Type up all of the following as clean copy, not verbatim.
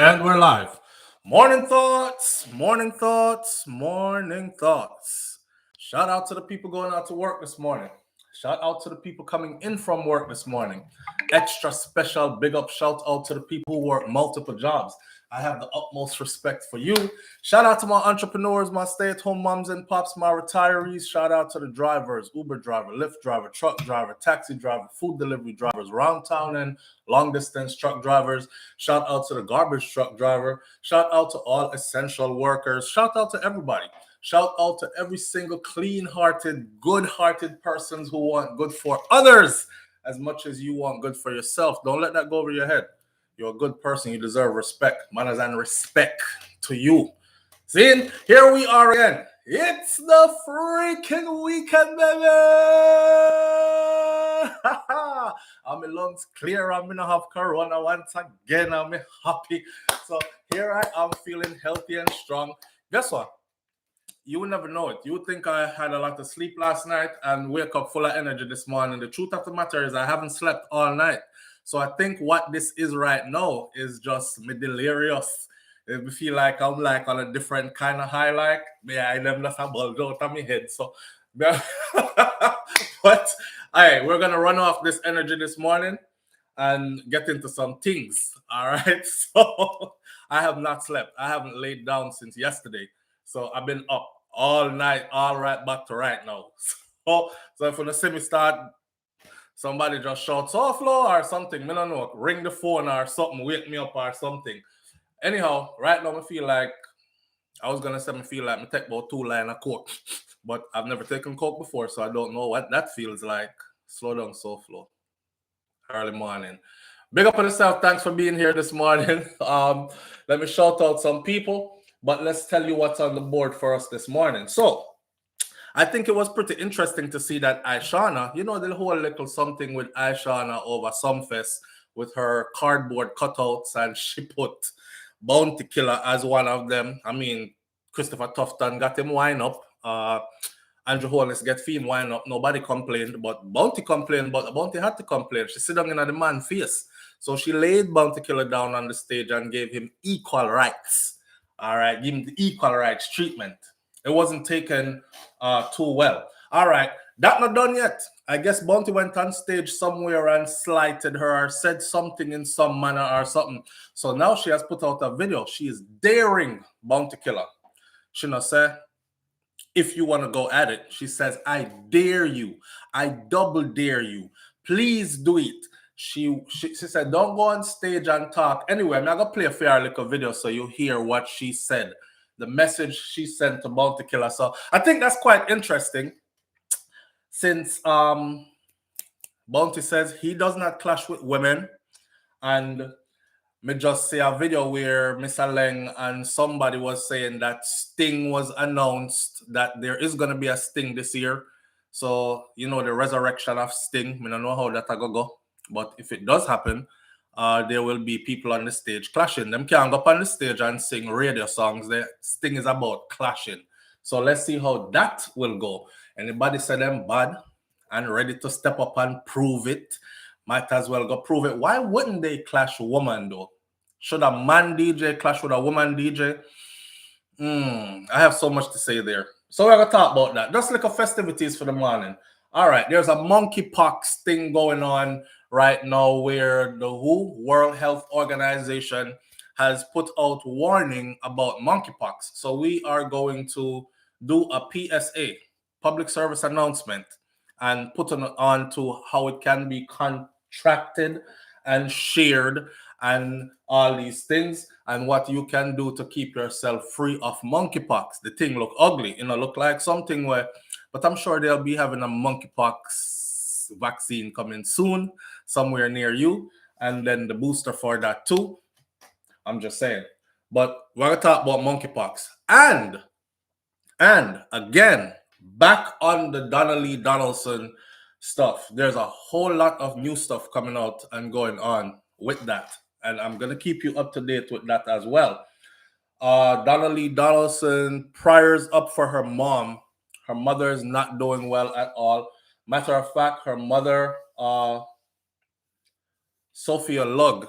And we're live. Morning thoughts, morning thoughts, morning thoughts. Shout out to the people going out to work this morning. Shout out to the people coming in from work this morning. Extra special big up shout out to the people who work multiple jobs. I have the utmost respect for you. Shout out to my entrepreneurs, my stay-at-home moms and pops, my retirees. Shout out to the drivers, Uber driver, Lyft driver, truck driver, taxi driver, food delivery drivers, round town and long distance truck drivers. Shout out to the garbage truck driver. Shout out to all essential workers. Shout out to everybody. Shout out to every single clean-hearted, good-hearted persons who want good for others as much as you want good for yourself. Don't let that go over your head. You're a good person. You deserve respect. Manners and respect to you. See, here we are again. It's the freaking weekend, baby. I'm in lungs clear. I'm gonna have corona once again. I'm happy. So here I am feeling healthy and strong. Guess what? You would never know it. You would think I had a lot of sleep last night and wake up full of energy this morning. The truth of the matter is I haven't slept all night. So I think what this is right now is just me delirious. It feel like I'm like on a different kind of high, like I never just a bulge out of my head. So, but all right, we're gonna run off this energy this morning and get into some things. All right. So I have not slept. I haven't laid down since yesterday. So I've been up all night, all right back to right now. So if you see me start, somebody just shouts SouFLo or something, I don't know, ring the phone or something, wake me up or something. Anyhow, right now I feel like, I was going to say I feel like I take about 2 lines of coke, but I've never taken coke before, so I don't know what that feels like. Slow down, SouFLo. Early morning. Big up on yourself. Thanks for being here this morning. Let me shout out some people, but let's tell you what's on the board for us this morning. So, I think it was pretty interesting to see that Ishawna, you know, the whole little something with Ishawna over Sumfest with her cardboard cutouts, and she put Bounty Killer as one of them. I mean, Christopher Tufton got him wind up. Andrew Holness get Fiend wind up. Nobody complained, but Bounty complained, but Bounty had to complain. She sit down in the man's face. So she laid Bounty Killer down on the stage and gave him equal rights. All right, give him the equal rights treatment. It wasn't taken too well. All right, that not done yet. I guess Bounty went on stage somewhere and slighted her or said something in some manner or something. So now she has put out a video. She is daring Bounty Killer. She not say, if you want to go at it, she says, I dare you. I double dare you. Please do it. She said, don't go on stage and talk. Anyway, I'm not going to play a fair little video so you hear what she said. The message she sent to Bounty Killer. So I think that's quite interesting since Bounty says he does not clash with women. And me just see a video where Mr. Leng and somebody was saying that Sting was announced, that there is going to be a Sting this year. So, you know, the resurrection of Sting. I don't know how that will go. But if it does happen, there will be people on the stage clashing. Them can't go up on the stage and sing radio songs. The Sting is about clashing. So let's see how that will go. Anybody say them bad and ready to step up and prove it, might as well go prove it. Why wouldn't they clash a woman though? Should a man DJ clash with a woman DJ? I have so much to say there. So we're going to talk about that. Just like a festivities for the morning. All right, there's a monkeypox thing going on right now where the WHO, World Health Organization, has put out warning about monkeypox. So we are going to do a PSA, public service announcement, and put on to how it can be contracted and shared and all these things, and what you can do to keep yourself free of monkeypox. The thing look ugly, look like something where, but I'm sure they'll be having a monkeypox vaccine coming soon, somewhere near you, and then the booster for that too. I'm just saying. But we're going to talk about monkeypox. And again, back on the Donaldson stuff, there's a whole lot of new stuff coming out and going on with that. And I'm going to keep you up to date with that as well. Donaldson prayers up for her mom. Her mother is not doing well at all. Matter of fact, her mother, Sophia Lugg,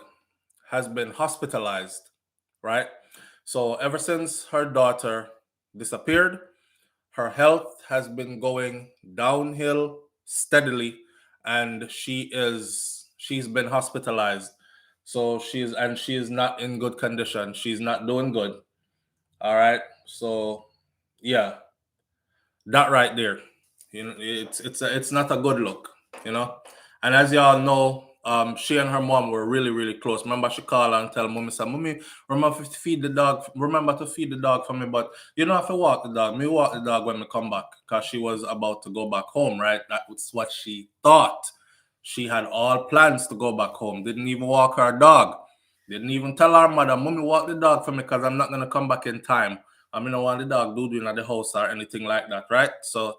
has been hospitalized right? So ever since her daughter disappeared, her health has been going downhill steadily, and she's been hospitalized. So she is not in good condition. She's not doing good. All right. So yeah, that right there, it's not a good look, you know. And as y'all know, she and her mom were really really close. Remember, she called and tell mommy, say, "Mommy, remember to feed the dog. Remember to feed the dog for me, but you know, if I walk the dog, me walk the dog when me come back, cause she was about to go back home, right? That was what she thought. She had all plans to go back home. Didn't even walk her dog. Didn't even tell her mother, "Mommy, walk the dog for me, cause I'm not gonna come back in time. I mean, I want the dog doing at the house or anything like that, right?" So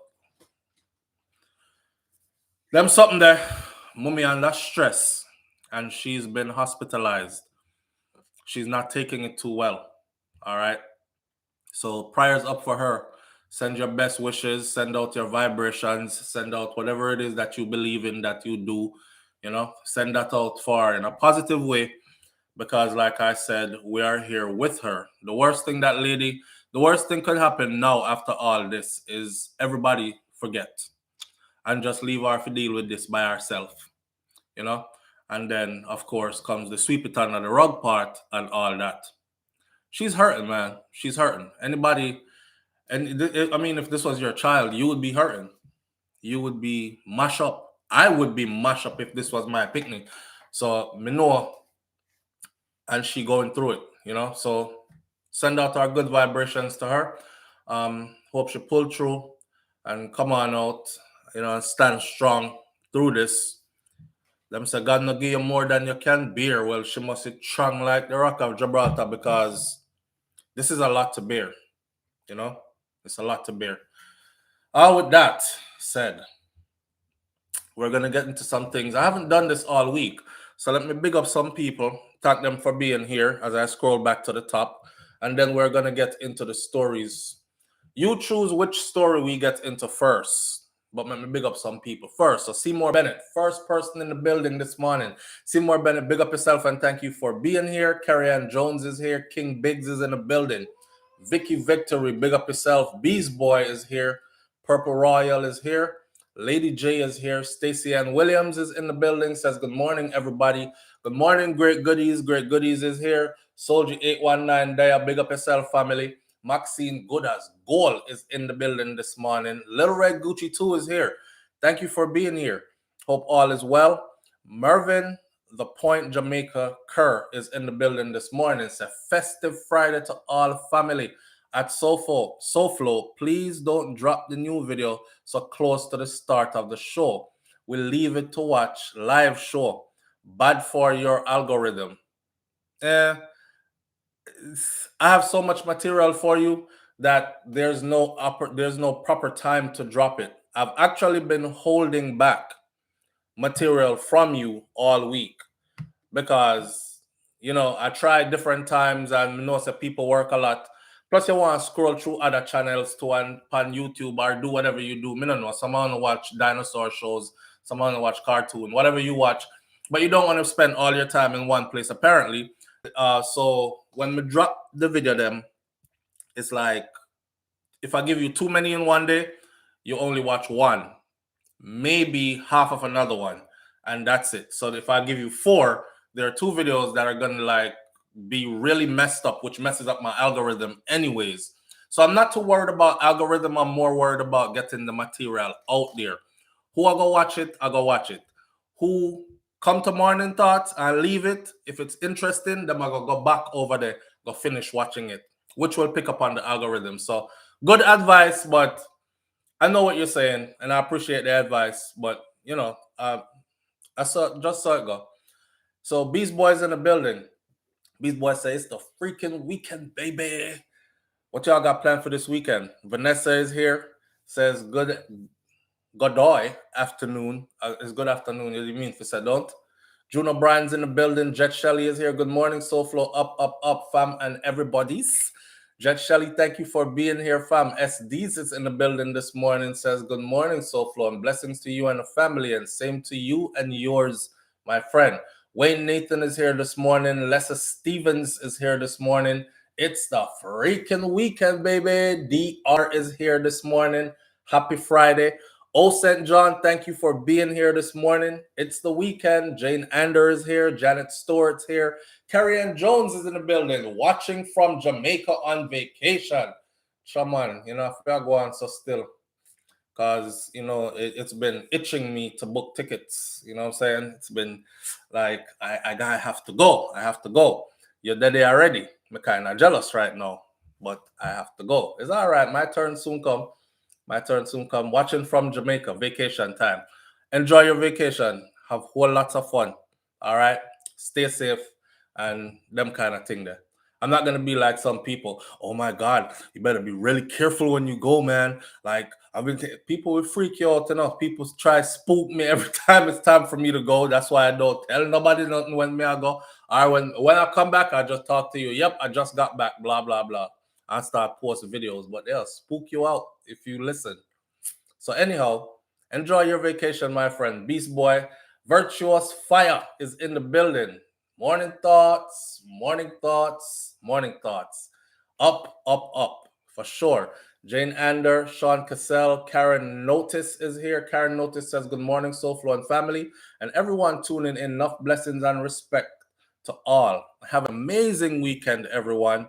them something there, mommy under stress, and she's been hospitalized. She's not taking it too well. All right. So prayers up for her. Send your best wishes, send out your vibrations, send out whatever it is that you believe in that you do, send that out for her in a positive way, because like I said, we are here with her. The worst thing could happen now after all this is everybody forget and just leave her to deal with this by herself, you know? And then, of course, comes the sweep it under the rug part and all that. She's hurting, man. She's hurting. Anybody, I mean, if this was your child, you would be hurting. You would be mash up. I would be mash up if this was my picnic. So, me know, and she going through it. So, send out our good vibrations to her. Hope she pull through and come on out, and stand strong through this. Them say God no give you more than you can bear. Well, she must be strong like the rock of Gibraltar, because this is a lot to bear. It's a lot to bear. With that said, we're gonna get into some things. I haven't done this all week, so let me big up some people. Thank them for being here as I scroll back to the top, and then we're gonna get into the stories. You choose which story we get into first. But let me big up some people first. So Seymour Bennett, first person in the building this morning. Seymour Bennett, big up yourself and thank you for being here. Carrie Ann Jones is here. King Biggs is in the building. Vicky Victory, big up yourself. Bees Boy is here. Purple Royal is here. Lady J is here. Stacey Ann Williams is in the building. Says good morning, everybody. Good morning, Great Goodies. Great Goodies is here. Soldier 819 there. Big up yourself, family. Maxine Goodas Goal is in the building this morning. Little Red Gucci 2 is here. Thank you for being here. Hope all is well. Mervin, the Point Jamaica Kerr is in the building this morning. It's a festive Friday to all family at SouFLo. Please don't drop the new video so close to the start of the show. We'll leave it to watch live show. Bad for your algorithm. I have so much material for you that there's no proper time to drop it. I've actually been holding back material from you all week because I tried different times and that people work a lot. Plus, you want to scroll through other channels too on YouTube or do whatever you do. I don't know. Some want to watch dinosaur shows, some want to watch cartoon, whatever you watch, but you don't want to spend all your time in one place apparently. So when we drop the video, them, it's like if I give you too many in one day, you only watch one, maybe half of another one, and that's it. So if I give you 4, there are 2 videos that are gonna be really messed up, which messes up my algorithm anyways. So I'm not too worried about algorithm. I'm more worried about getting the material out there. Who I go watch it, I go watch it. Who come to Morning Thoughts and leave it, if it's interesting, then I go back over there, go finish watching it, which will pick up on the algorithm. So good advice, but I know what you're saying, and I appreciate the advice, but just saw it go. So Beast Boy's in the building. Beast Boy says it's the freaking weekend, baby. What y'all got planned for this weekend? Vanessa is here. Says Godoy afternoon. It's good afternoon. What do you mean if I don't? Juno Bryan's in the building. Jet Shelley is here. Good morning, SouFLo. Up, fam, and everybody's. Jet Shelley, thank you for being here, fam. SDs is in the building this morning. Says good morning, SouFLo, and blessings to you and the family, and same to you and yours, my friend. Wayne Nathan is here this morning. Lessa Stevens is here this morning. It's the freaking weekend, baby. DR is here this morning. Happy Friday. Oh, St. John, thank you for being here this morning. It's the weekend. Jane Anders is here. Janet Stewart's here. Carrie Ann Jones is in the building, watching from Jamaica on vacation. Come on, if I go on so still, because it's been itching me to book tickets. You know what I'm saying? It's been like I have to go. I have to go. You're dead already. I'm kind of jealous right now, but I have to go. It's all right. My turn soon come. My turn soon come. Watching from Jamaica, vacation time. Enjoy your vacation. Have whole lots of fun. All right. Stay safe and them kind of thing there. I'm not gonna be like some people. Oh my God, you better be really careful when you go, man. Like people will freak you out enough. People try spook me every time it's time for me to go. That's why I don't tell nobody nothing when I go. Or when I come back, I just talk to you. Yep, I just got back. Blah blah blah. I start posting videos, but they'll spook you out if you listen. So anyhow, enjoy your vacation, my friend. Beast Boy, Virtuous Fire is in the building. Morning thoughts, morning thoughts, morning thoughts. Up, up, up, for sure. Jane Ander, Sean Cassell, Karen Notice is here. Karen Notice says, good morning, SouFlo and family. And everyone tuning in, enough blessings and respect to all. Have an amazing weekend, everyone.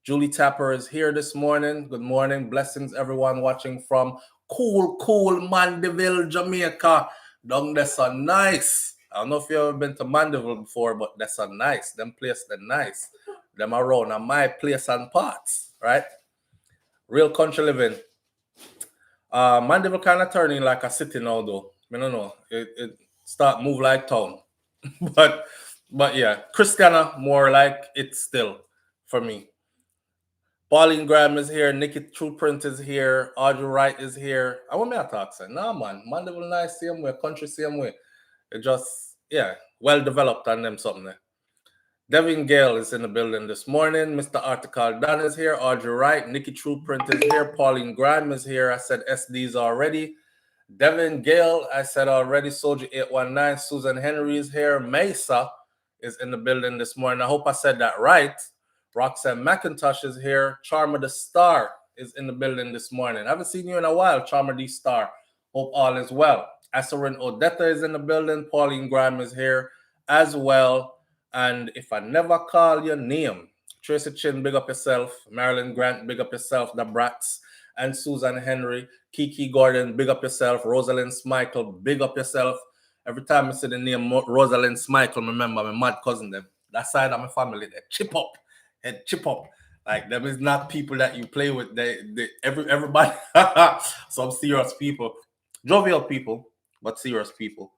Julie Tapper is here this morning. Good morning. Blessings, everyone watching from cool Mandeville, Jamaica. Down there so nice. I don't know if you ever been to Mandeville before, but that's so nice. Them place, they're nice. Them around at my place and parts, right? Real country living. Mandeville kind of turning like a city now, though. I don't know. It start move like town. but yeah, Christiana more like it's still for me. Pauline Graham is here. Nikki Trueprint is here. Audrey Wright is here. I want me to talk, sir. Nah, man. Mandeville nice, same way. Country, same way. It just, well developed on them something there. Devin Gale is in the building this morning. Mr. Article Donna is here. Audrey Wright. Nikki Trueprint is here. Pauline Graham is here. I said SDs already. Devin Gale, I said already. Soldier 819. Susan Henry is here. Mesa is in the building this morning. I hope I said that right. Roxanne McIntosh is here. Charmer the Star is in the building this morning. I haven't seen you in a while, Charmer the Star. Hope all is well. Asarin Odetta is in the building. Pauline Graham is here as well. And if I never call your name, Tracy Chin, big up yourself. Marilyn Grant, big up yourself. The Brats and Susan Henry. Kiki Gordon, big up yourself. Rosalind Smichael, big up yourself. Every time I see the name Rosalind Smichael, remember my mad cousin them. That side of my family, they chip up. And chip up. Like them is not people that you play with. Everybody some serious people. Jovial people, but serious people.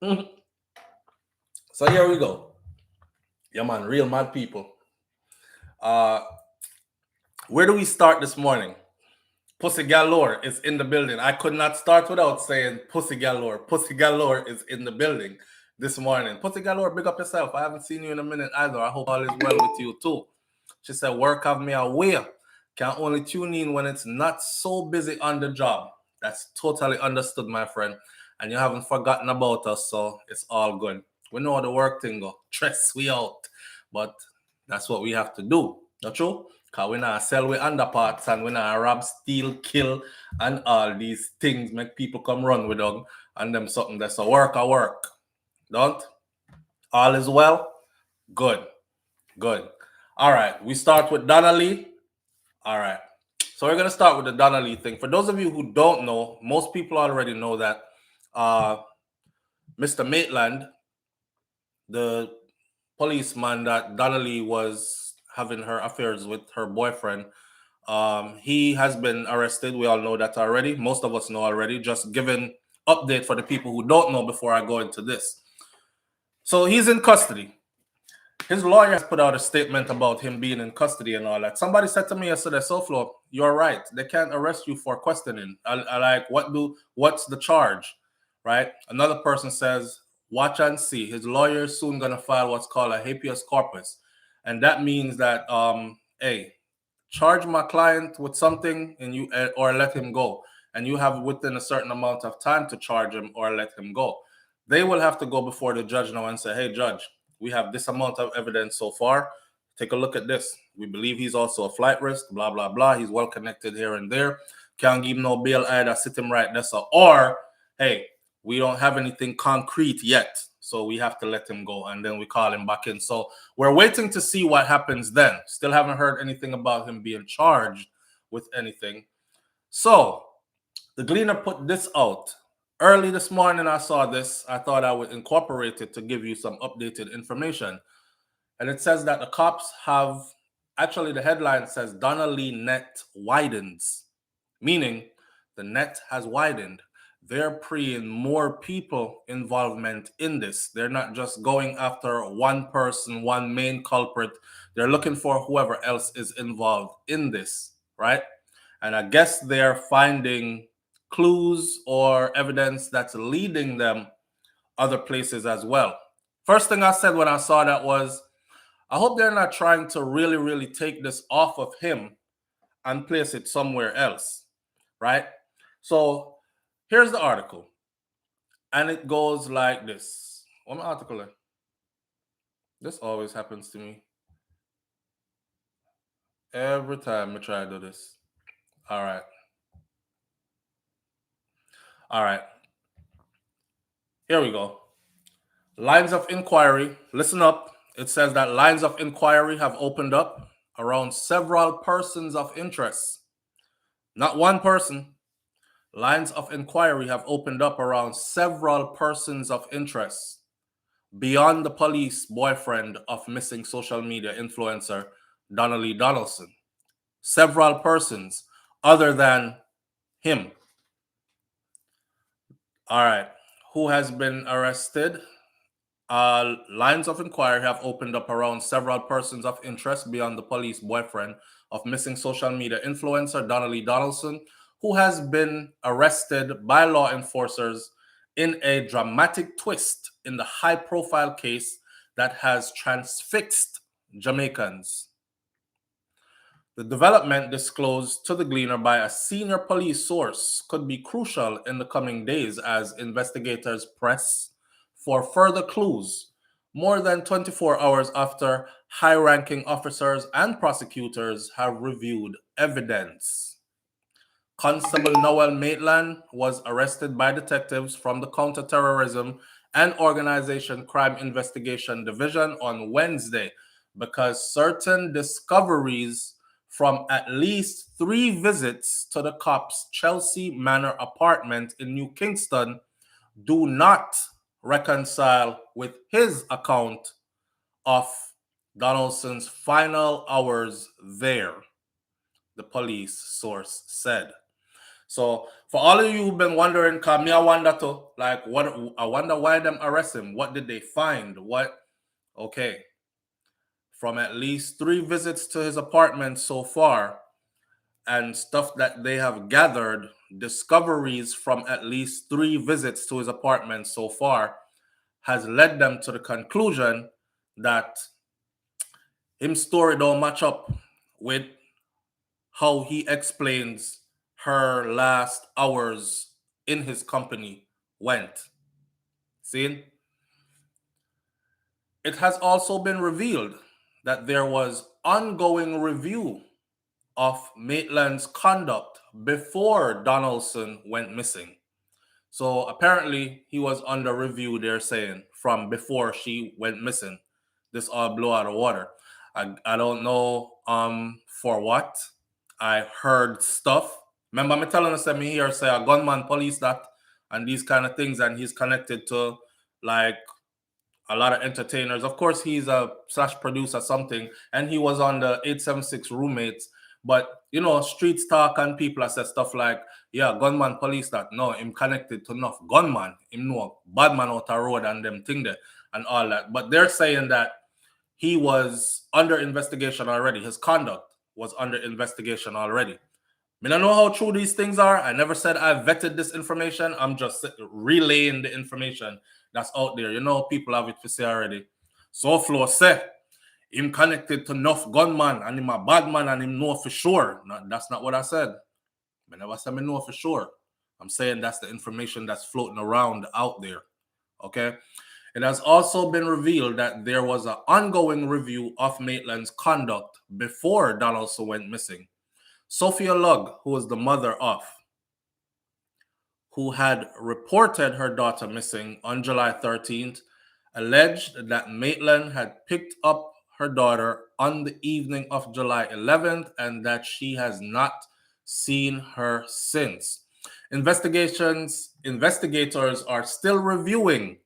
So here we go. Yeah, man, real mad people. Where do we start this morning? Pussy Galore is in the building. I could not start without saying Pussy Galore. Pussy Galore is in the building this morning. Pussy Galore, big up yourself. I haven't seen you in a minute either. I hope all is well with you too. She said, work have me aware. Can only tune in when it's not so busy on the job. That's totally understood, my friend. And you haven't forgotten about us, so it's all good. We know how the work thing go. Stress we out. But that's what we have to do. Not true? Because we not sell with underparts and we not rob, steal, kill, and all these things make people come run with them and them something that's a work. Don't? All is well? Good. All right. We start with Donna Lee. All right. So we're going to start with the Donna Lee thing. For those of you who don't know, most people already know that Mr. Maitland, the policeman that Donna Lee was having her affairs with her boyfriend, he has been arrested. We all know that already. Most of us know already. Just giving update for the people who don't know before I go into this. So he's in custody. His lawyer has put out a statement about him being in custody and all that. Somebody said to me yesterday, SouFlo, you're right. They can't arrest you for questioning. I like, what's the charge, right? Another person says, watch and see. His lawyer is soon going to file what's called a habeas corpus. And that means that, hey, charge my client with something and or let him go. And you have within a certain amount of time to charge him or let him go. they will have to go before the judge now and say, hey, judge, we have this amount of evidence so far. Take a look at this. We believe he's also a flight risk, blah, blah, blah. He's well connected here and there. Can't give him no bail either, sit him right there. So, or, hey, we don't have anything concrete yet, so we have to let him go, and then we call him back in. So we're waiting to see what happens then. Still haven't heard anything about him being charged with anything. So the Gleaner put this out. Early this morning, I saw this. I thought I would incorporate it to give you some updated information. And it says that the cops have, actually the headline says Donna Lee net widens, meaning the net has widened. They're preying more people involvement in this. They're not just going after one person, one main culprit. They're looking for whoever else is involved in this, right? And I guess they're finding clues or evidence that's leading them other places as well. First thing I said when I saw that was, I hope they're not trying to really, really take this off of him and place it somewhere else, right? So here's the article. And it goes like this. What my article? This always happens to me. Every time I try to do this. All right. All right. Here we go. Lines of inquiry. Listen up. It says that lines of inquiry have opened up around several persons of interest. Not one person. Lines of inquiry have opened up around several persons of interest beyond the police boyfriend of missing social media influencer Donaldson. Several persons other than him. All right. Who has been arrested? Lines of inquiry have opened up around several persons of interest beyond the police boyfriend of missing social media influencer Donaldson, who has been arrested by law enforcers in a dramatic twist in the high-profile case that has transfixed Jamaicans. The development disclosed to the Gleaner by a senior police source could be crucial in the coming days as investigators press for further clues, more than 24 hours after high-ranking officers and prosecutors have reviewed evidence. Constable Noel Maitland was arrested by detectives from the Counterterrorism and Organization Crime Investigation Division on Wednesday because certain discoveries from at least 3 visits to the cops' Chelsea Manor apartment in New Kingston do not reconcile with his account of Donaldson's final hours there, the police source said. So for all of you who've been wondering, I wonder too, like, what? I wonder why them arrest him. What did they find? What? Okay. From at least 3 visits to his apartment so far and stuff that they have gathered, discoveries from at least 3 visits to his apartment so far has led them to the conclusion that his story don't match up with how he explains her last hours in his company went. See? It has also been revealed that there was ongoing review of Maitland's conduct before Donaldson went missing. So apparently he was under review, they're saying, from before she went missing. This all blew out of water. I don't know for what. I heard stuff. Remember me telling us that me here say a gunman police that and these kind of things, and he's connected to like a lot of entertainers. Of course, he's a / producer something, and he was on the 876 roommates. But you know, street talk and people say stuff like, yeah, gunman police that. No, him connected to enough gunman. Him know bad man out the road and them thing there and all that. But they're saying that he was under investigation already. His conduct was under investigation already. I don't know how true these things are. I never said I vetted this information. I'm just relaying the information that's out there. You know, people have it to say already. SouFlo say him connected to enough gunman and him a bad man and him know for sure. No, that's not what I said. I never said I know for sure. I'm saying that's the information that's floating around out there. Okay. It has also been revealed that there was an ongoing review of Maitland's conduct before Donaldson went missing. Sophia Lugg, who was the mother of, who had reported her daughter missing on July 13th, alleged that Maitland had picked up her daughter on the evening of July 11th and that she has not seen her since. Investigators are still reviewing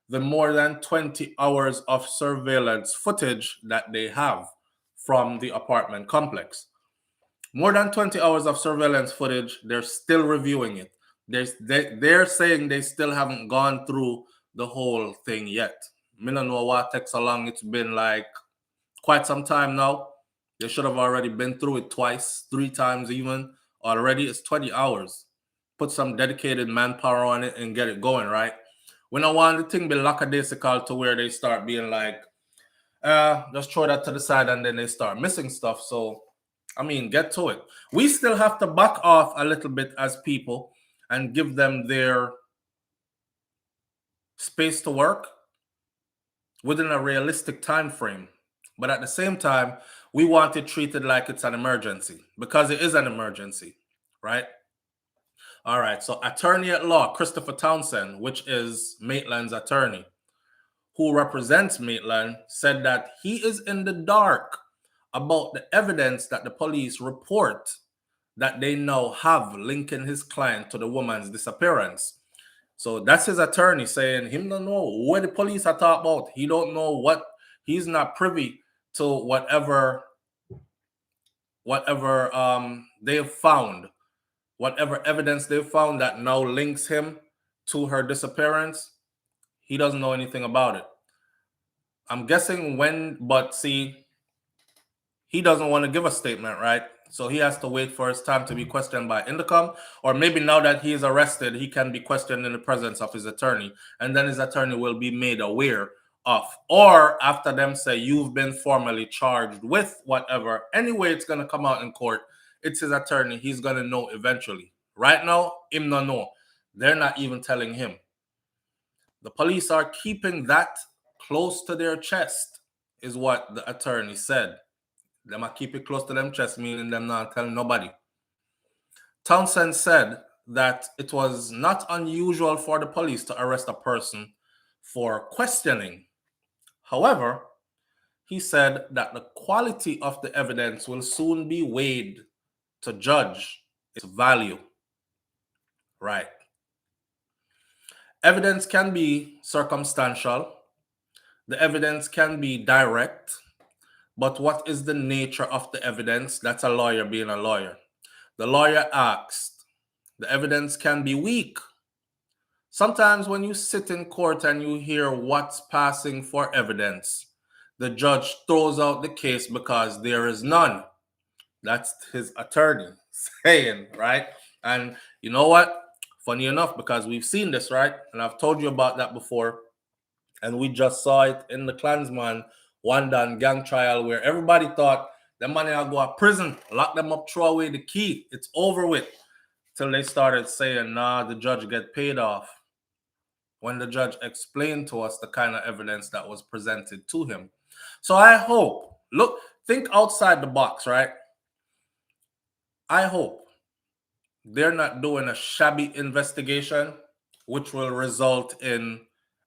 the more than 20 hours of surveillance footage that they have from the apartment complex. More than 20 hours of surveillance footage, they're still reviewing it. They're saying they still haven't gone through the whole thing yet. Me don't know what takes so long. It's been like quite some time now. They should have already been through it twice, 3 times even. Already it's 20 hours. Put some dedicated manpower on it and get it going, right? We don't want the thing be lackadaisical to where they start being like, just throw that to the side and then they start missing stuff. So, I mean, get to it. We still have to back off a little bit as people and give them their space to work within a realistic time frame. But at the same time, we want it treated like it's an emergency because it is an emergency, right? All right. So, attorney at law Christopher Townsend, which is Maitland's attorney, who represents Maitland, said that he is in the dark about the evidence that the police report that they now have linking his client to the woman's disappearance. So that's his attorney saying him don't know what the police are talking about. He don't know what, he's not privy to whatever they've found, whatever evidence they've found that now links him to her disappearance. He doesn't know anything about it. I'm guessing but see, he doesn't want to give a statement, right? So he has to wait for his time to be questioned by Indicom, or maybe now that he is arrested, he can be questioned in the presence of his attorney, and then his attorney will be made aware of, or after them say you've been formally charged with whatever. Anyway, it's going to come out in court. It's his attorney. He's going to know eventually. Right now, him no know. They're not even telling him. The police are keeping that close to their chest, is what the attorney said. Them a keep it close to them chest, meaning them not telling nobody. Townsend said that it was not unusual for the police to arrest a person for questioning. However, he said that the quality of the evidence will soon be weighed to judge its value. Right. Evidence can be circumstantial. The evidence can be direct. But what is the nature of the evidence? That's a lawyer being a lawyer. The lawyer asked, the evidence can be weak. Sometimes when you sit in court and you hear what's passing for evidence, the judge throws out the case because there is none. That's his attorney saying, right? And you know what? Funny enough, because we've seen this, right? And I've told you about that before. And we just saw it in the Klansman Wandan gang trial where everybody thought the money will go to prison, lock them up, throw away the key. It's over with. Till they started saying, nah, the judge get paid off. When the judge explained to us the kind of evidence that was presented to him. So I hope, think outside the box, right? I hope they're not doing a shabby investigation, which will result in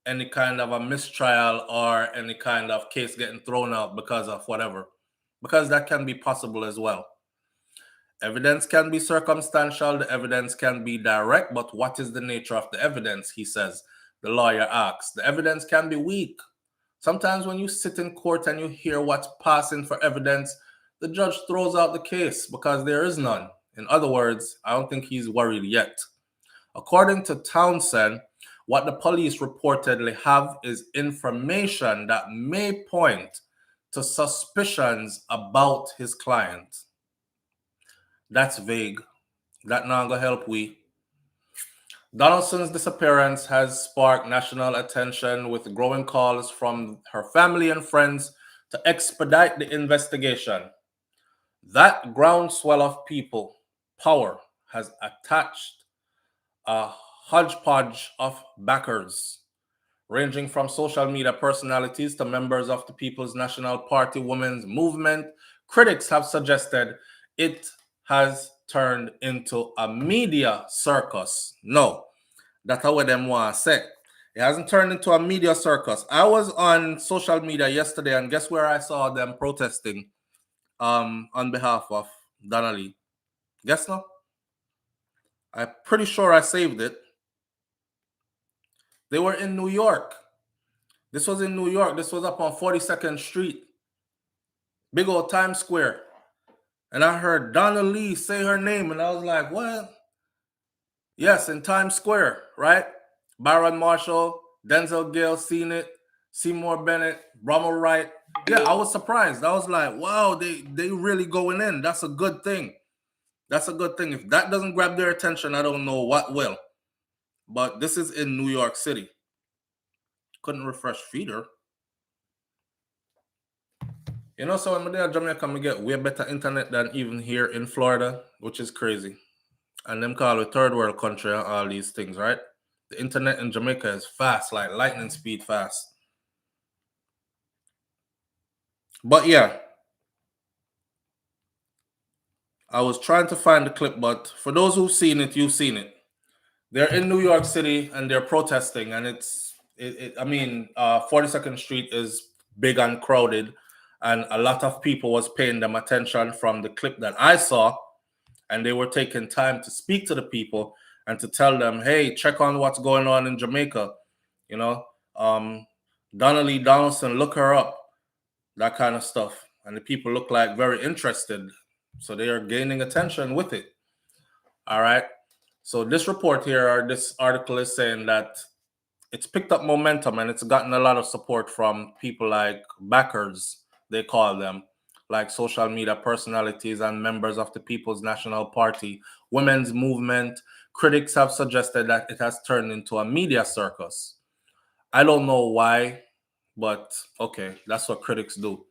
any kind of a mistrial or any kind of case getting thrown out because of whatever. Because that can be possible as well. Evidence can be circumstantial, the evidence can be direct, but what is the nature of the evidence, he says. The lawyer asks. The evidence can be weak. Sometimes when you sit in court and you hear what's passing for evidence, the judge throws out the case because there is none. In other words, I don't think he's worried yet. According to Townsend, what the police reportedly have is information that may point to suspicions about his client. That's vague. That not gonna help we. Donaldson's disappearance has sparked national attention with growing calls from her family and friends to expedite the investigation. That groundswell of people power has attached a hodgepodge of backers ranging from social media personalities to members of the People's National Party Women's Movement. Critics have suggested it has turned into a media circus. No, that's what them want to say. It hasn't turned into a media circus. I was on social media yesterday, and guess where I saw them protesting on behalf of Donna. Guess no? I'm pretty sure I saved it. They were in New York. This was in New York. This was up on 42nd Street. Big old Times Square. And I heard Donna Lee say her name, and I was like, what? Yes, in Times Square, right? Byron Marshall, Denzel Gale, seen it. Seymour Bennett, Rommel Wright. Yeah, I was surprised. I was like, wow, they really going in. That's a good thing. That's a good thing. If that doesn't grab their attention, I don't know what will. But this is in New York City. Couldn't refresh feeder. You know, so when I'm there in Jamaica, I get way better internet than even here in Florida, which is crazy. And them call it third world country and all these things, right? The internet in Jamaica is fast, like lightning speed fast. But yeah, I was trying to find the clip, but for those who've seen it, you've seen it. They're in New York City and they're protesting, and I mean, 42nd Street is big and crowded, and a lot of people was paying them attention from the clip that I saw, and they were taking time to speak to the people and to tell them, hey, check on what's going on in Jamaica. You know, Donaldson, look her up, that kind of stuff. And the people look like very interested. So they are gaining attention with it. All right. So this report here, or this article is saying that it's picked up momentum and it's gotten a lot of support from people like backers, they call them, like social media personalities and members of the People's National Party Women's Movement. Critics have suggested that it has turned into a media circus. I don't know why, but okay, that's what critics do.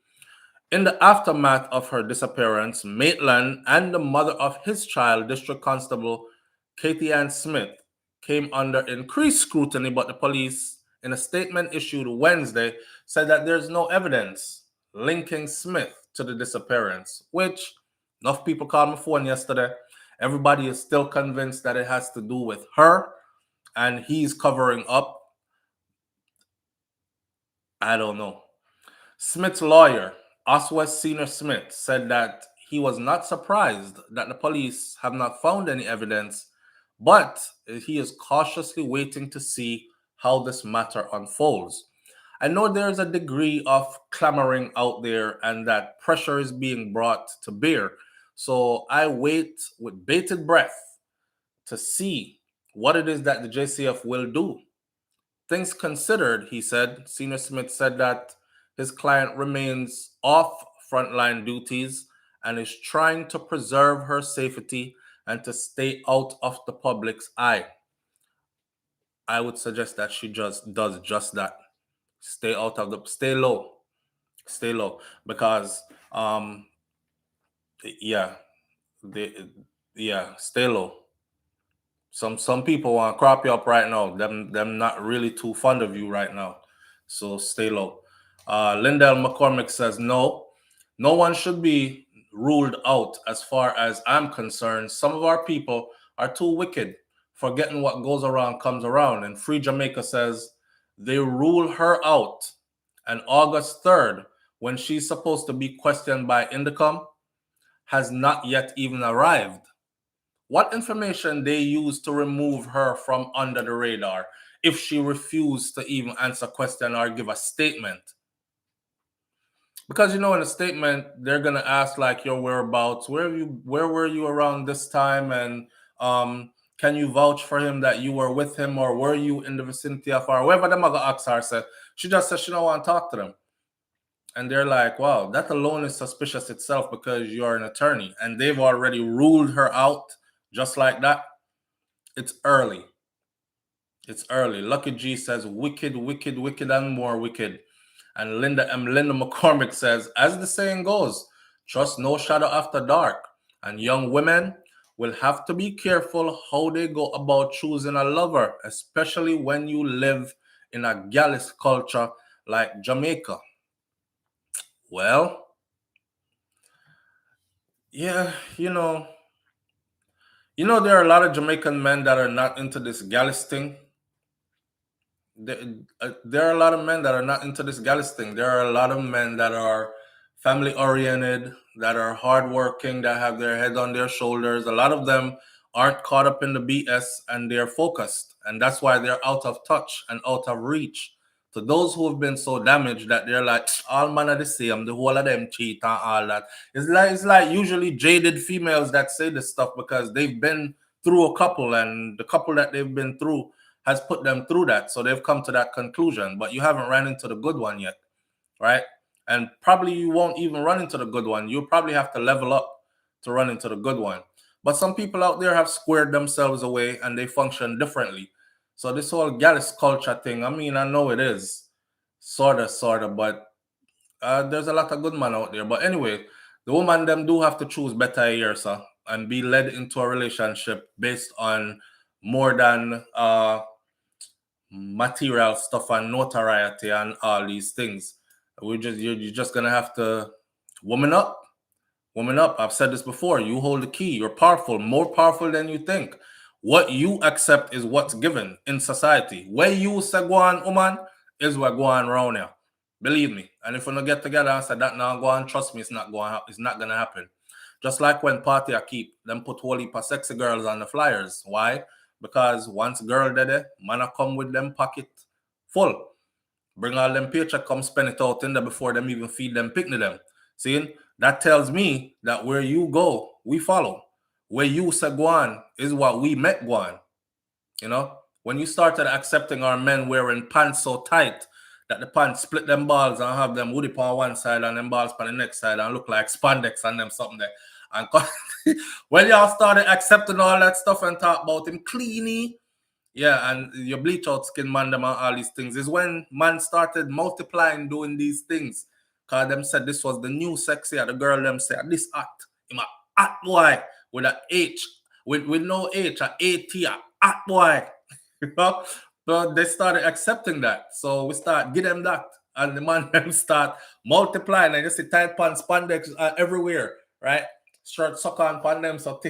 In the aftermath of her disappearance, Maitland and the mother of his child, District Constable Katie Ann Smith, came under increased scrutiny, but the police, in a statement issued Wednesday, said that there's no evidence linking Smith to the disappearance, which enough people called my phone yesterday. Everybody is still convinced that it has to do with her, and he's covering up. I don't know. Smith's lawyer, Oswald Senior Smith, said that he was not surprised that the police have not found any evidence, but he is cautiously waiting to see how this matter unfolds. I know there's a degree of clamoring out there and that pressure is being brought to bear. So I wait with bated breath to see what it is that the JCF will do. Things considered, he said, Senior Smith said that his client remains off frontline duties and is trying to preserve her safety and to stay out of the public's eye. I would suggest that she just does just that. Stay low. Stay low. Because stay low. Some people want to crop you up right now. Them not really too fond of you right now. So stay low. Lindell McCormick says no one should be ruled out as far as I'm concerned. Some of our people are too wicked, forgetting what goes around comes around. And Free Jamaica says they rule her out. And August 3rd, when she's supposed to be questioned by Indicom, has not yet even arrived. What information they use to remove her from under the radar if she refused to even answer a question or give a statement? Because in a statement they're gonna ask like your whereabouts, where were you around this time, and can you vouch for him that you were with him, or were you in the vicinity of her? Whoever the mother asked her, said she just said she don't want to talk to them. And they're like, wow, that alone is suspicious itself because you're an attorney, and they've already ruled her out just like that. It's early. It's early. Lucky G says, wicked, wicked, wicked, and more wicked. And Linda McCormick says, as the saying goes, trust no shadow after dark. And young women will have to be careful how they go about choosing a lover, especially when you live in a gallus culture like Jamaica? Well, yeah, there are a lot of Jamaican men that are not into this gallus thing. There are a lot of men that are not into this gallus thing. There are a lot of men that are family oriented, that are hardworking, that have their head on their shoulders. A lot of them aren't caught up in the BS and they're focused. And that's why they're out of touch and out of reach. To those who have been so damaged that they're like, all man are the same, the whole of them cheat and all that. It's like usually jaded females that say this stuff because they've been through a couple, and the couple that they've been through has put them through that. So they've come to that conclusion, but you haven't ran into the good one yet, right? And probably you won't even run into the good one. You'll probably have to level up to run into the good one. But some people out there have squared themselves away and they function differently. So this whole gallus culture thing, I mean, I know it is sort of, but there's a lot of good men out there. But anyway, the woman them do have to choose better here, sir, and be led into a relationship based on more than material stuff and notoriety and all these things. You're just gonna have to woman up. Woman up. I've said this before. You hold the key. You're powerful, more powerful than you think. What you accept is what's given in society. Where you say go on, woman, is what go on around here. Believe me. And if we don't get together and say that now go on, trust me, it's not gonna happen. Just like when party I keep, them put whole heap of sexy girls on the flyers. Why? Because once girl there, man I come with them pocket full. Bring all them paycheck, come spend it out in there before them even feed them, picnic them. See, that tells me that where you go, we follow. Where you say go on is what we met go on. You know, when you started accepting our men wearing pants so tight that the pants split them balls and have them woody on one side and them balls on the next side and look like spandex and them something there. And when y'all started accepting all that stuff and talk about him cleany, yeah, and your bleach out skin man them and all these things, is when man started multiplying doing these things. Cause them said this was the new sexy, and the girl them said this hot. Him a hot boy with a H, with no H, a A-T, a hot boy. You know? But they started accepting that. So we start give them that. And the man them start multiplying. And you see tight pants, spandex everywhere, right? Shirt suck on pan them so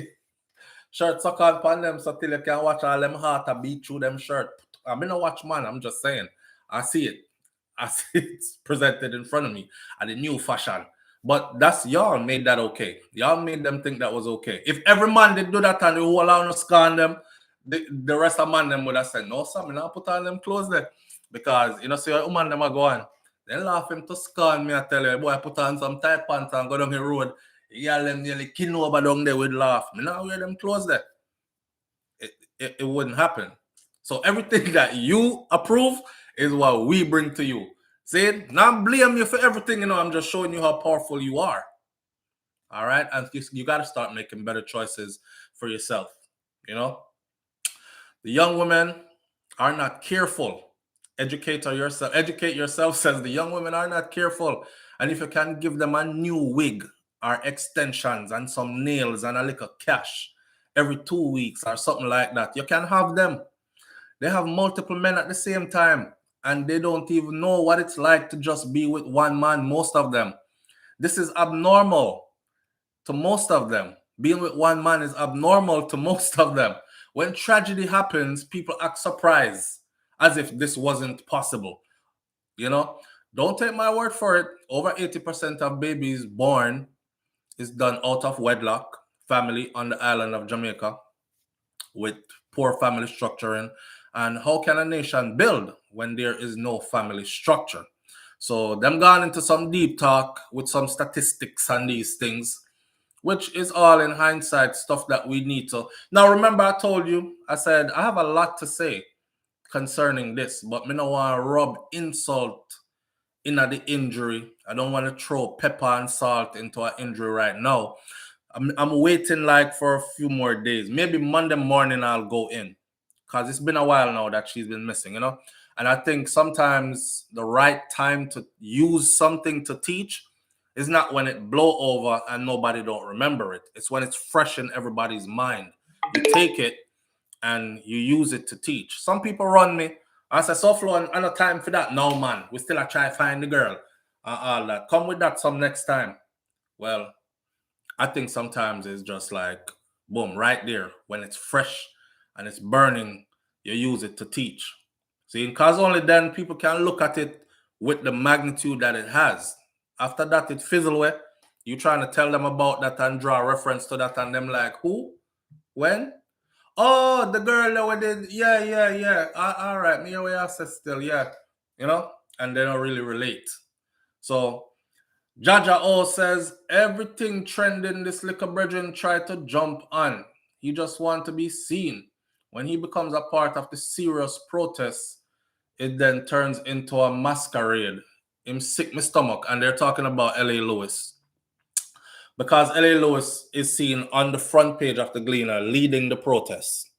shirt suck on pan them so till you can watch all them heart a beat through them shirt. I mean, I watch man, I'm just saying. I see it. I see it presented in front of me at the new fashion. But that's y'all made that okay. Y'all made them think that was okay. If every man did do that and the whole lot of scan them, the rest of man them would have said, no, sir, me not put on them clothes there. Because, see how man them are going. They laugh him to scan me, I tell you, boy, put on some tight pants and go down the road. Yeah, them nearly kill over down there with laugh. Me not wear them clothes there. It wouldn't happen. So everything that you approve is what we bring to you. See, not blame you for everything, I'm just showing you how powerful you are. All right, and you got to start making better choices for yourself. The young women are not careful. Educate yourself says the young women are not careful. And if you can give them a new wig or extensions and some nails and a little cash every 2 weeks or something like that, you can have them. They have multiple men at the same time, and they don't even know what it's like to just be with one man, most of them. This is abnormal to most of them. Being with one man is abnormal to most of them. When tragedy happens, people act surprised as if this wasn't possible. Don't take my word for it. Over 80% of babies born is done out of wedlock, family on the island of Jamaica with poor family structuring. And how can a nation build when there is no family structure? So them gone into some deep talk with some statistics and these things, which is all in hindsight stuff that we need to. Now, remember I told you, I said, I have a lot to say concerning this, but me don't want to rub insult in at the injury. I don't want to throw pepper and salt into an injury right now. I'm waiting for a few more days. Maybe Monday morning I'll go in, because it's been a while now that she's been missing, And I think sometimes the right time to use something to teach is not when it blow over and nobody don't remember it. It's when it's fresh in everybody's mind. You take it and you use it to teach. Some people run me I said, SouFlo, and no time for that. No, man. We still a try to find the girl. All that. Come with that some next time. Well, I think sometimes it's just like, boom, right there. When it's fresh and it's burning, you use it to teach. See, because only then people can look at it with the magnitude that it has. After that, it fizzle away. You trying to tell them about that and draw a reference to that, and them like, who? When? Oh, the girl that we did. Yeah. All right, me away access still, yeah. You know? And they don't really relate. So Jaja O says, everything trending this little brethren try to jump on. He just want to be seen. When he becomes a part of the serious protests, it then turns into a masquerade. Him sick my stomach, and they're talking about L.A. Lewis. Because L.A. Lewis is seen on the front page of the Gleaner leading the protests,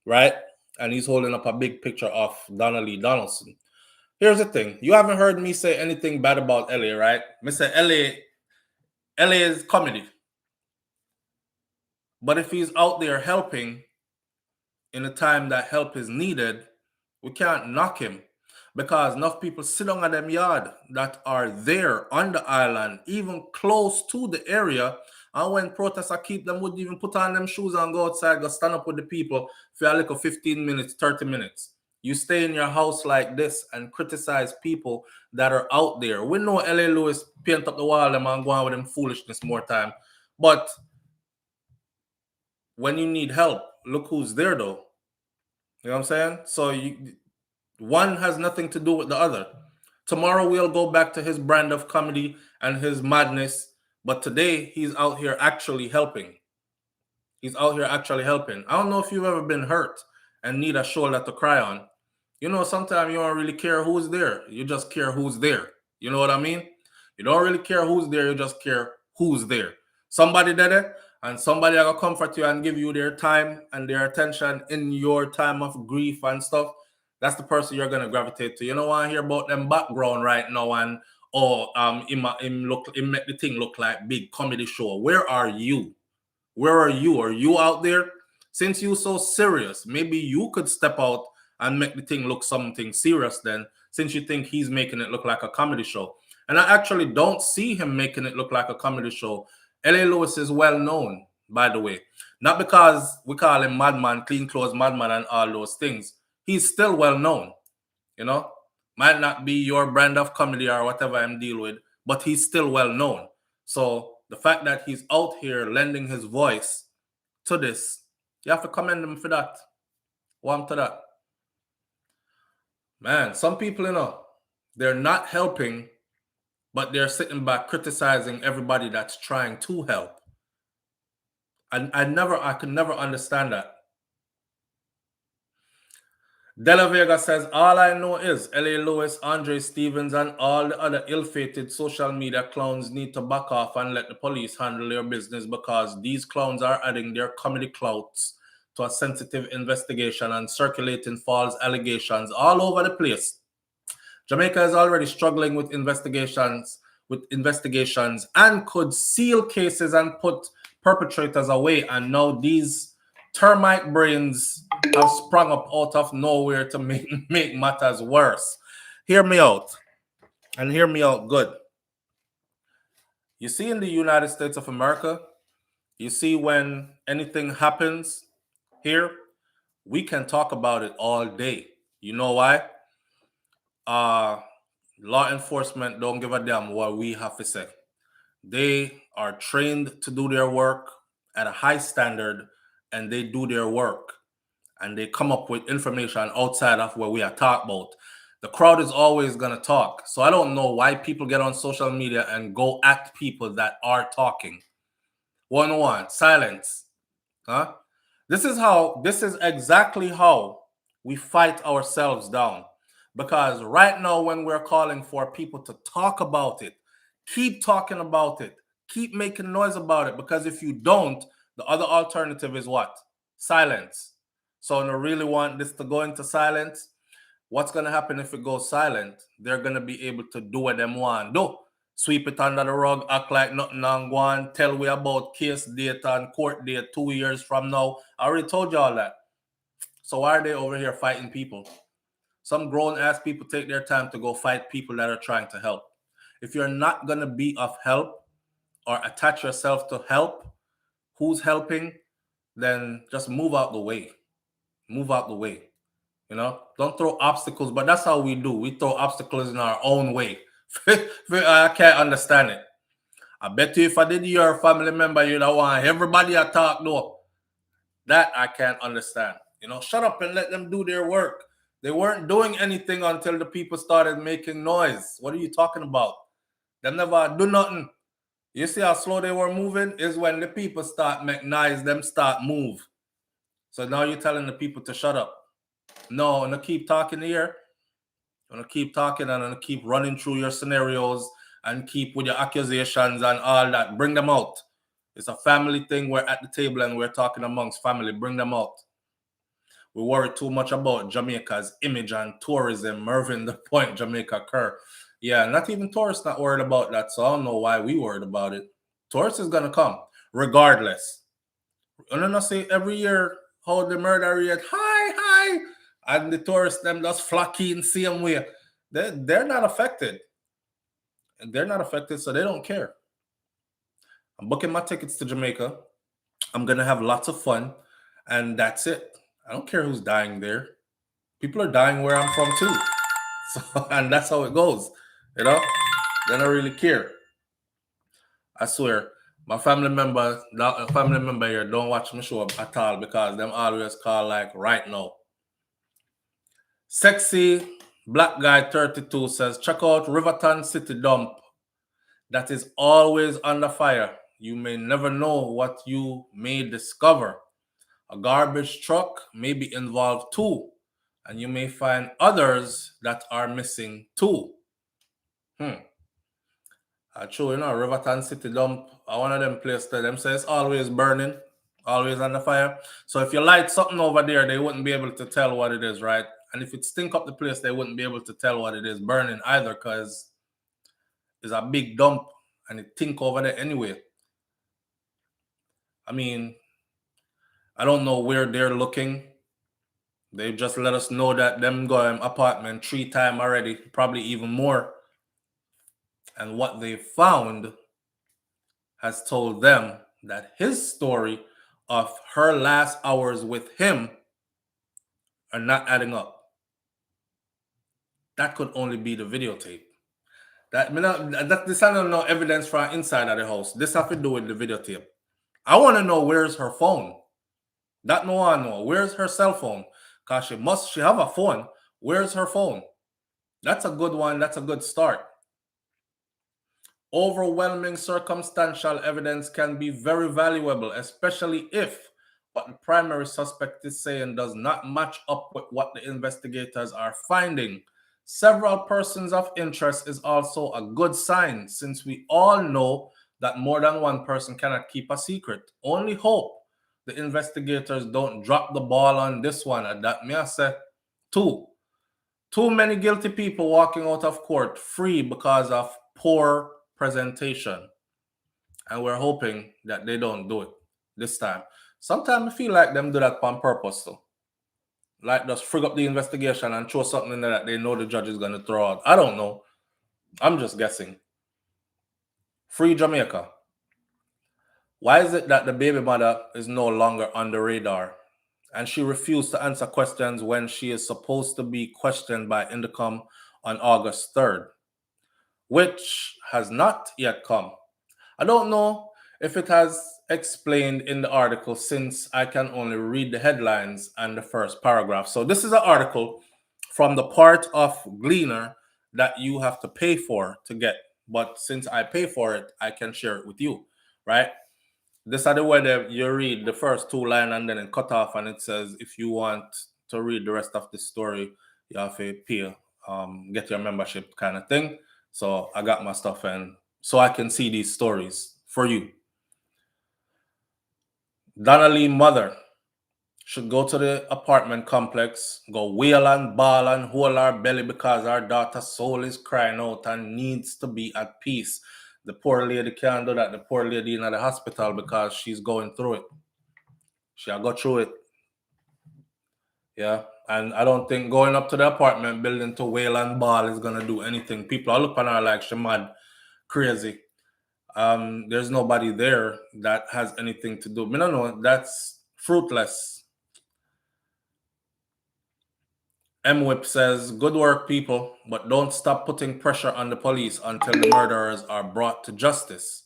right? And he's holding up a big picture of Donaldson. Here's the thing. You haven't heard me say anything bad about LA, right? Me say LA is comedy. But if he's out there helping in a time that help is needed, we can't knock him. Because enough people sit on them yard that are there on the island, even close to the area. And when protesters keep them, would even put on them shoes and go outside, go stand up with the people for like a 15 minutes, 30 minutes. You stay in your house like this and criticize people that are out there. We know L.A. Lewis paint up the wall them and go on with them foolishness more time. But when you need help, look who's there though. You know what I'm saying? So one has nothing to do with the other. Tomorrow we'll go back to his brand of comedy and his madness. But today he's out here actually helping. He's out here actually helping. I don't know if you've ever been hurt and need a shoulder to cry on. You know, sometimes you don't really care who's there. You just care who's there. You know what I mean? You don't really care who's there. You just care who's there. Somebody there, and somebody will comfort you and give you their time and their attention in your time of grief and stuff. That's the person you're gonna gravitate to. You don't want to hear about them background right now and him make the thing look like big comedy show. Where are you? Where are you? Are you out there? Since you're so serious, maybe you could step out and make the thing look something serious then, since you think he's making it look like a comedy show. And I actually don't see him making it look like a comedy show. L.A. Lewis is well known, by the way. Not because we call him Madman, Clean Clothes Madman, and all those things. He's still well known, you know? Might not be your brand of comedy or whatever I'm dealing with, but he's still well known. So the fact that he's out here lending his voice to this, you have to commend him for that. One to that. Man, some people, you know, they're not helping, but they're sitting back criticizing everybody that's trying to help. And I could never understand that. Della Vega says, all I know is L.A. Lewis, Andre Stevens, and all the other ill-fated social media clowns need to back off and let the police handle their business, because these clowns are adding their comedy clouts to a sensitive investigation and circulating false allegations all over the place. Jamaica is already struggling with investigations and could seal cases and put perpetrators away, and now these termite brains have sprung up out of nowhere to make matters worse. Hear me out, and hear me out good. You see, in the United States of America, you see when anything happens here, we can talk about it all day. You know why? Law enforcement don't give a damn what we have to say. They are trained to do their work at a high standard, and they do their work, and they come up with information outside of what we are talking about. The crowd is always going to talk. So I don't know why people get on social media and go at people that are talking. 101, silence. Huh? This is exactly how we fight ourselves down. Because right now, when we're calling for people to talk about it, keep talking about it, keep making noise about it. Because if you don't, the other alternative is what? Silence. So I really want this to go into silence. What's going to happen if it goes silent? They're going to be able to do what they want do. Sweep it under the rug, act like nothing on go on, tell we about case data and court date 2 years from now. I already told you all that. So why are they over here fighting people? Some grown-ass people take their time to go fight people that are trying to help. If you're not going to be of help or attach yourself to help, who's helping, then just move out the way. Move out the way. You know, don't throw obstacles, but that's how we do. We throw obstacles in our own way. I can't understand it. I bet you if I did your family member, you'd want everybody to talk though. That I can't understand. You know, shut up and let them do their work. They weren't doing anything until the people started making noise. What are you talking about? They never do nothing. You see how slow they were moving? Is when the people start make noise, them start move. So now you're telling the people to shut up. No, I'm gonna keep talking here. I'm gonna keep talking and I'm gonna keep running through your scenarios and keep with your accusations and all that. Bring them out. It's a family thing. We're at the table and we're talking amongst family. Bring them out. We worry too much about Jamaica's image and tourism, Mervyn the point, Jamaica Kerr. Yeah, not even tourists not worried about that, so I don't know why we worried about it. Tourists is gonna come, regardless. And then I say every year how the murder rate, hi, and the tourists them just flocking same way. They're not affected. They're not affected, so they don't care. I'm booking my tickets to Jamaica. I'm gonna have lots of fun, and that's it. I don't care who's dying there. People are dying where I'm from too. So, and that's how it goes. You know? They don't really care. I swear. My family member here don't watch my show at all because them always call like right now. Sexy Black Guy 32 says, check out Riverton City Dump. That is always under fire. You may never know what you may discover. A garbage truck may be involved too, and you may find others that are missing too. True, you know, Riverton City Dump, one of them places that them say it's always burning, always under fire. So if you light something over there, they wouldn't be able to tell what it is, right? And if it stink up the place, they wouldn't be able to tell what it is burning either, because it's a big dump and it stink over there anyway. I mean, I don't know where they're looking. They just let us know that them going apartment 3 times already, probably even more. And what they found has told them that his story of her last hours with him are not adding up. That could only be the videotape. This has no evidence from inside of the house. This have to do with the videotape. I want to know where's her phone. That no one know. Where's her cell phone? Because she have a phone. Where's her phone? That's a good one. That's a good start. Overwhelming circumstantial evidence can be very valuable, especially if what the primary suspect is saying does not match up with what the investigators are finding. Several persons of interest is also a good sign, since we all know that more than one person cannot keep a secret. Only hope the investigators don't drop the ball on this one. And that may I say, too many guilty people walking out of court free because of poor presentation. And we're hoping that they don't do it this time. Sometimes I feel like them do that on purpose though. Like just frig up the investigation and throw something in there that they know the judge is going to throw out. I don't know. I'm just guessing. Free Jamaica. Why is it that the baby mother is no longer on the radar? And she refused to answer questions when she is supposed to be questioned by Indicom on August 3rd, which has not yet come. I don't know if it has explained in the article, since I can only read the headlines and the first paragraph. So this is an article from the part of Gleaner that you have to pay for to get. But since I pay for it, I can share it with you, right? This is the way that you read the first 2 lines and then it cut off, and it says if you want to read the rest of the story, you have to pay, get your membership kind of thing. So I got my stuff, and so I can see these stories for you. Donna Lee mother should go to the apartment complex, go wail and bawl and hold her belly because our daughter's soul is crying out and needs to be at peace. The poor lady can't do that. The poor lady in the hospital because she's going through it. She'll go through it. Yeah. And I don't think going up to the apartment building to wail and ball is gonna do anything. People are looking at her like she mad, crazy. There's nobody there that has anything to do. I don't know. That's fruitless. M-Whip says, good work, people, but don't stop putting pressure on the police until the murderers are brought to justice.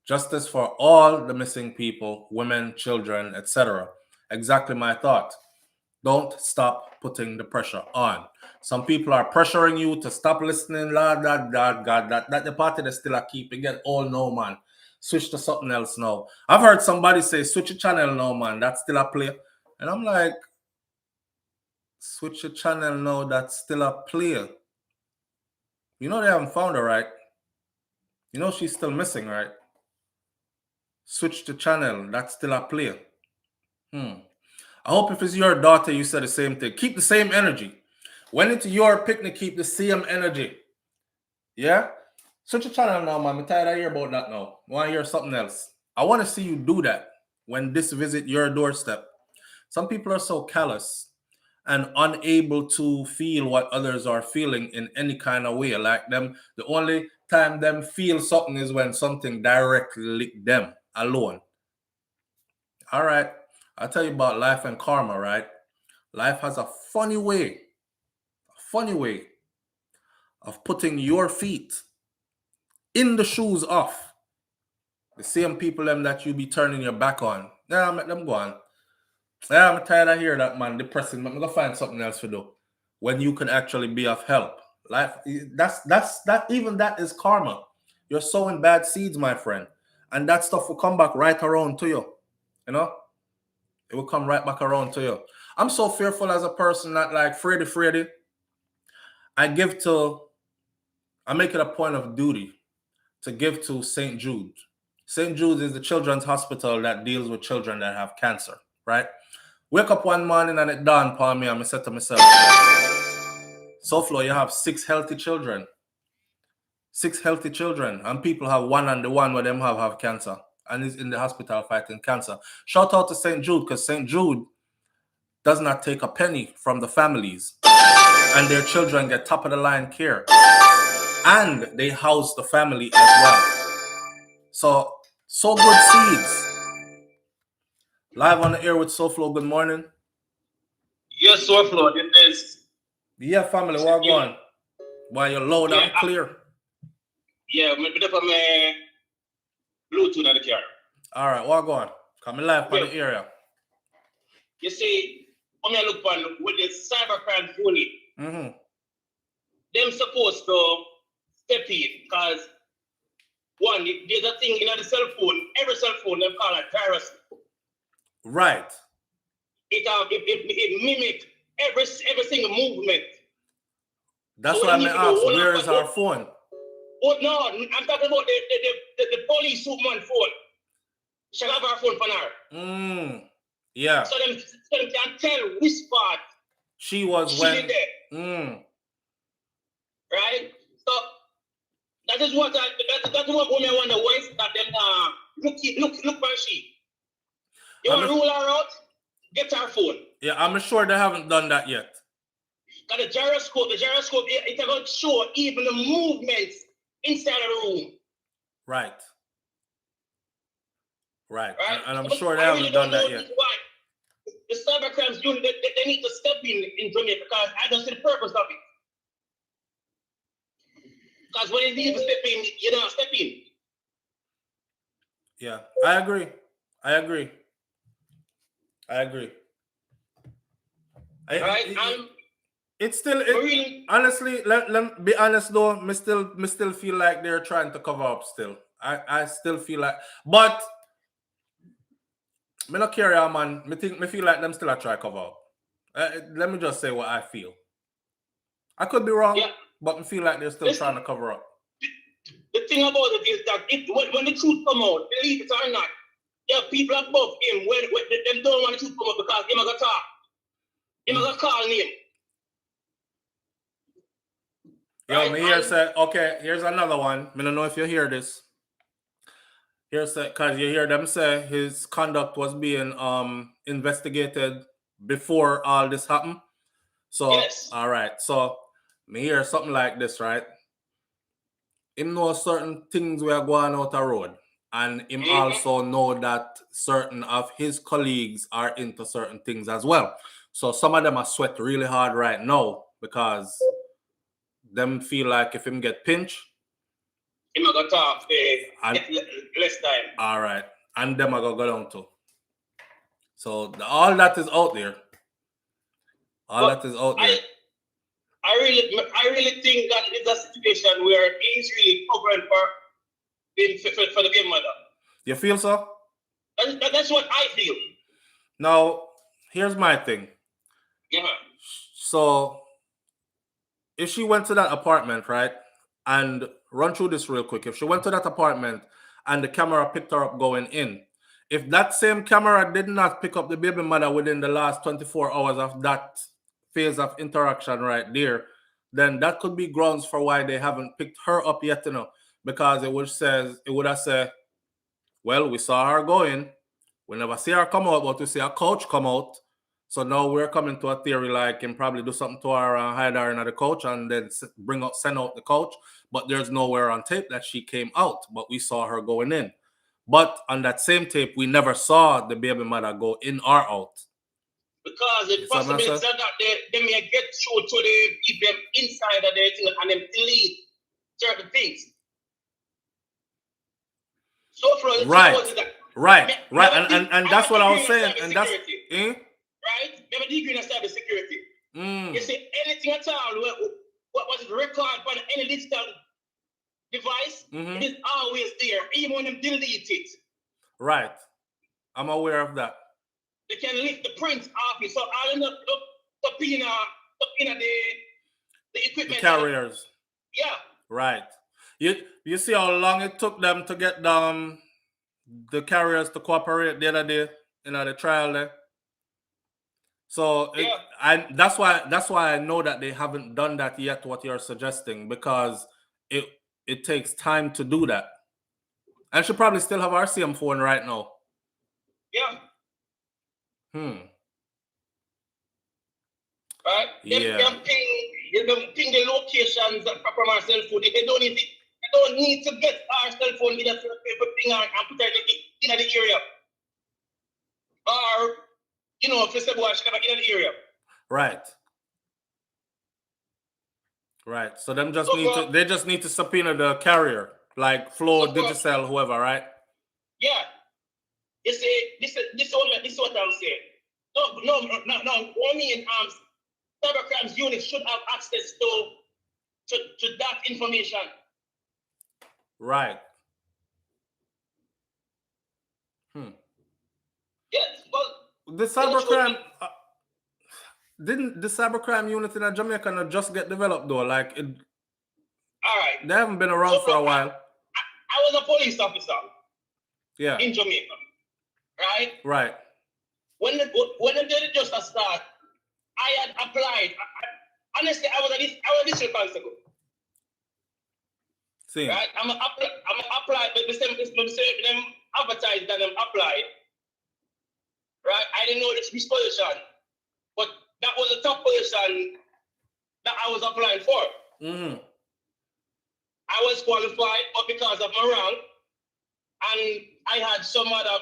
Justice for all the missing people, women, children, etc. Exactly my thought. Don't stop putting the pressure on. Some people are pressuring you to stop listening, God, that the party that still a keep it get all no, man. Switch to something else now. I've heard somebody say, switch the channel now, man. That's still a play. And I'm like, switch the channel now, that's still a player. You know they haven't found her, right? You know she's still missing, right? Switch the channel, that's still a player. I hope if it's your daughter, you said the same thing. Keep the same energy. When it's your picnic, keep the same energy. Yeah? Switch the channel now, man. I'm tired of hearing about that now. I want to hear something else. I want to see you do that when this visit your doorstep. Some people are so callous and unable to feel what others are feeling in any kind of way. Like them, the only time them feel something is when something directly them alone. All right. I'll tell you about life and karma, right? Life has a funny way of putting your feet in the shoes of the same people them that you be turning your back on. Yeah, let them go on. Yeah, I'm tired of hearing that, man. Depressing. I'm gonna find something else to do when you can actually be of help. Life, even that is karma. You're sowing bad seeds, my friend, and that stuff will come back right around to you. You know, it will come right back around to you. I'm so fearful as a person that, like, Freddy, I make it a point of duty to give to St. Jude. St. Jude is the children's hospital that deals with children that have cancer, right? Wake up one morning and it dawned upon me, and I said to myself, SouFlo, you have 6 healthy children. 6 healthy children, and people have one, and the one where them have cancer and is in the hospital fighting cancer. Shout out to St. Jude, because St. Jude does not take a penny from the families, and their children get top of the line care, and they house the family as well. So good seeds. Live on the air with SouFlo. Good morning. Yes, SouFlo. It is. Yeah, family. What going? Why you're loud and clear? Yeah, I'm up on my Bluetooth on the car. All right, what going? Coming live on the area. You see, when I look on with the cybercrime unit, them supposed to step in, because one, there's a thing in the cell phone. Every cell phone they call a gyroscope. Right. It mimic every single movement. That's so why I asked, where is our phone? Oh no, I'm talking about the police superman phone. She have her phone for her. Yeah. So them can tell which part she was she when did there. Right? So that is what that's what women wonder, why is that them look for she. You want to rule her out? Get her phone. Yeah, I'm sure they haven't done that yet. Because the gyroscope, it can show even the movements inside of the room. Right. And I'm sure they haven't done that yet. Why. The cybercrimes unit, they need to step in Jamaica, because I don't see the purpose of it. Because when you need to step in, you don't step in. Yeah, I agree. It's still honestly, let be honest though, me still feel like they're trying to cover up still. I still feel like, but me not carry on, man. Me feel like them still a try cover up. Let me just say what I feel. I could be wrong, but I feel like they're still trying to cover up. The thing about it is that when the truth come out, believe it or not, there are people above him when them don't want the truth come out, because him gonna talk. Him gonna call him. Yo, me here say, okay, here's another one. I don't know if you hear this. Here's because you hear them say his conduct was being investigated before all this happened. So, Yes. all right. So, me hear something like this, right? Him know certain things we are going out the road. And him also know that certain of his colleagues are into certain things as well. So some of them are sweat really hard right now because them feel like if him get pinched, him gonna talk get less time. All right. And them are gonna go down too. So all that is out there. All But that is out there. I really think that it's a situation where he's really covering for the game mother. You feel so? That's what I feel. Now, here's my thing. Yeah. So, if she went to that apartment, right, and run through this real quick. If she went to that apartment and the camera picked her up going in, if that same camera did not pick up the baby mother within the last 24 hours of that phase of interaction right there, then that could be grounds for why they haven't picked her up yet, because it would have said, well, we saw her going, we never see her come out, but we see a couch come out. So now we're coming to a theory like can probably do something to her and hide her in the couch and then send out the couch. But there's nowhere on tape that she came out, but we saw her going in. But on that same tape, we never saw the baby mother go in or out. Because the possibility that they may get through to them inside of their thing and them delete certain things. So for right, and that's what I was saying, and that's right. They have a degree in cybersecurity. You see anything at all what was recorded on any digital device, it is always there, even when them delete it. Right, I'm aware of that. They can lift the prints off it, so I'll end up subpoena the equipment. The carriers. Yeah. Right. You see how long it took them to get the carriers to cooperate the other day in the trial there. So that's why I know that they haven't done that yet. What you're suggesting, because it takes time to do that, and she probably still have RCM phone right now. Yeah. Right. Yeah. Them ping the locations from our cell phone. They don't need to get our cell phone with a paper ping and put it in the area. Or if you say boy, she never in the area. Right. Right. So them just they just need to subpoena the carrier, like Flow, Digicel, whoever, right? Yeah. You see, this is what I'm saying. No. What I mean, cybercrimes unit should have access to that information. Right. Yes, well, the cybercrime didn't the cybercrime unit in Jamaica not just get developed though? Like it. All right. They haven't been around for a while. I was a police officer. Yeah. In Jamaica. Right. Right. When the justice start, I had applied. Honestly, I was a district constable. See. Right. I'm applied, but the same them advertised that them applied. Right. I didn't know this position, but that was the top position that I was applying for. I was qualified, but because of my rank, and I had some other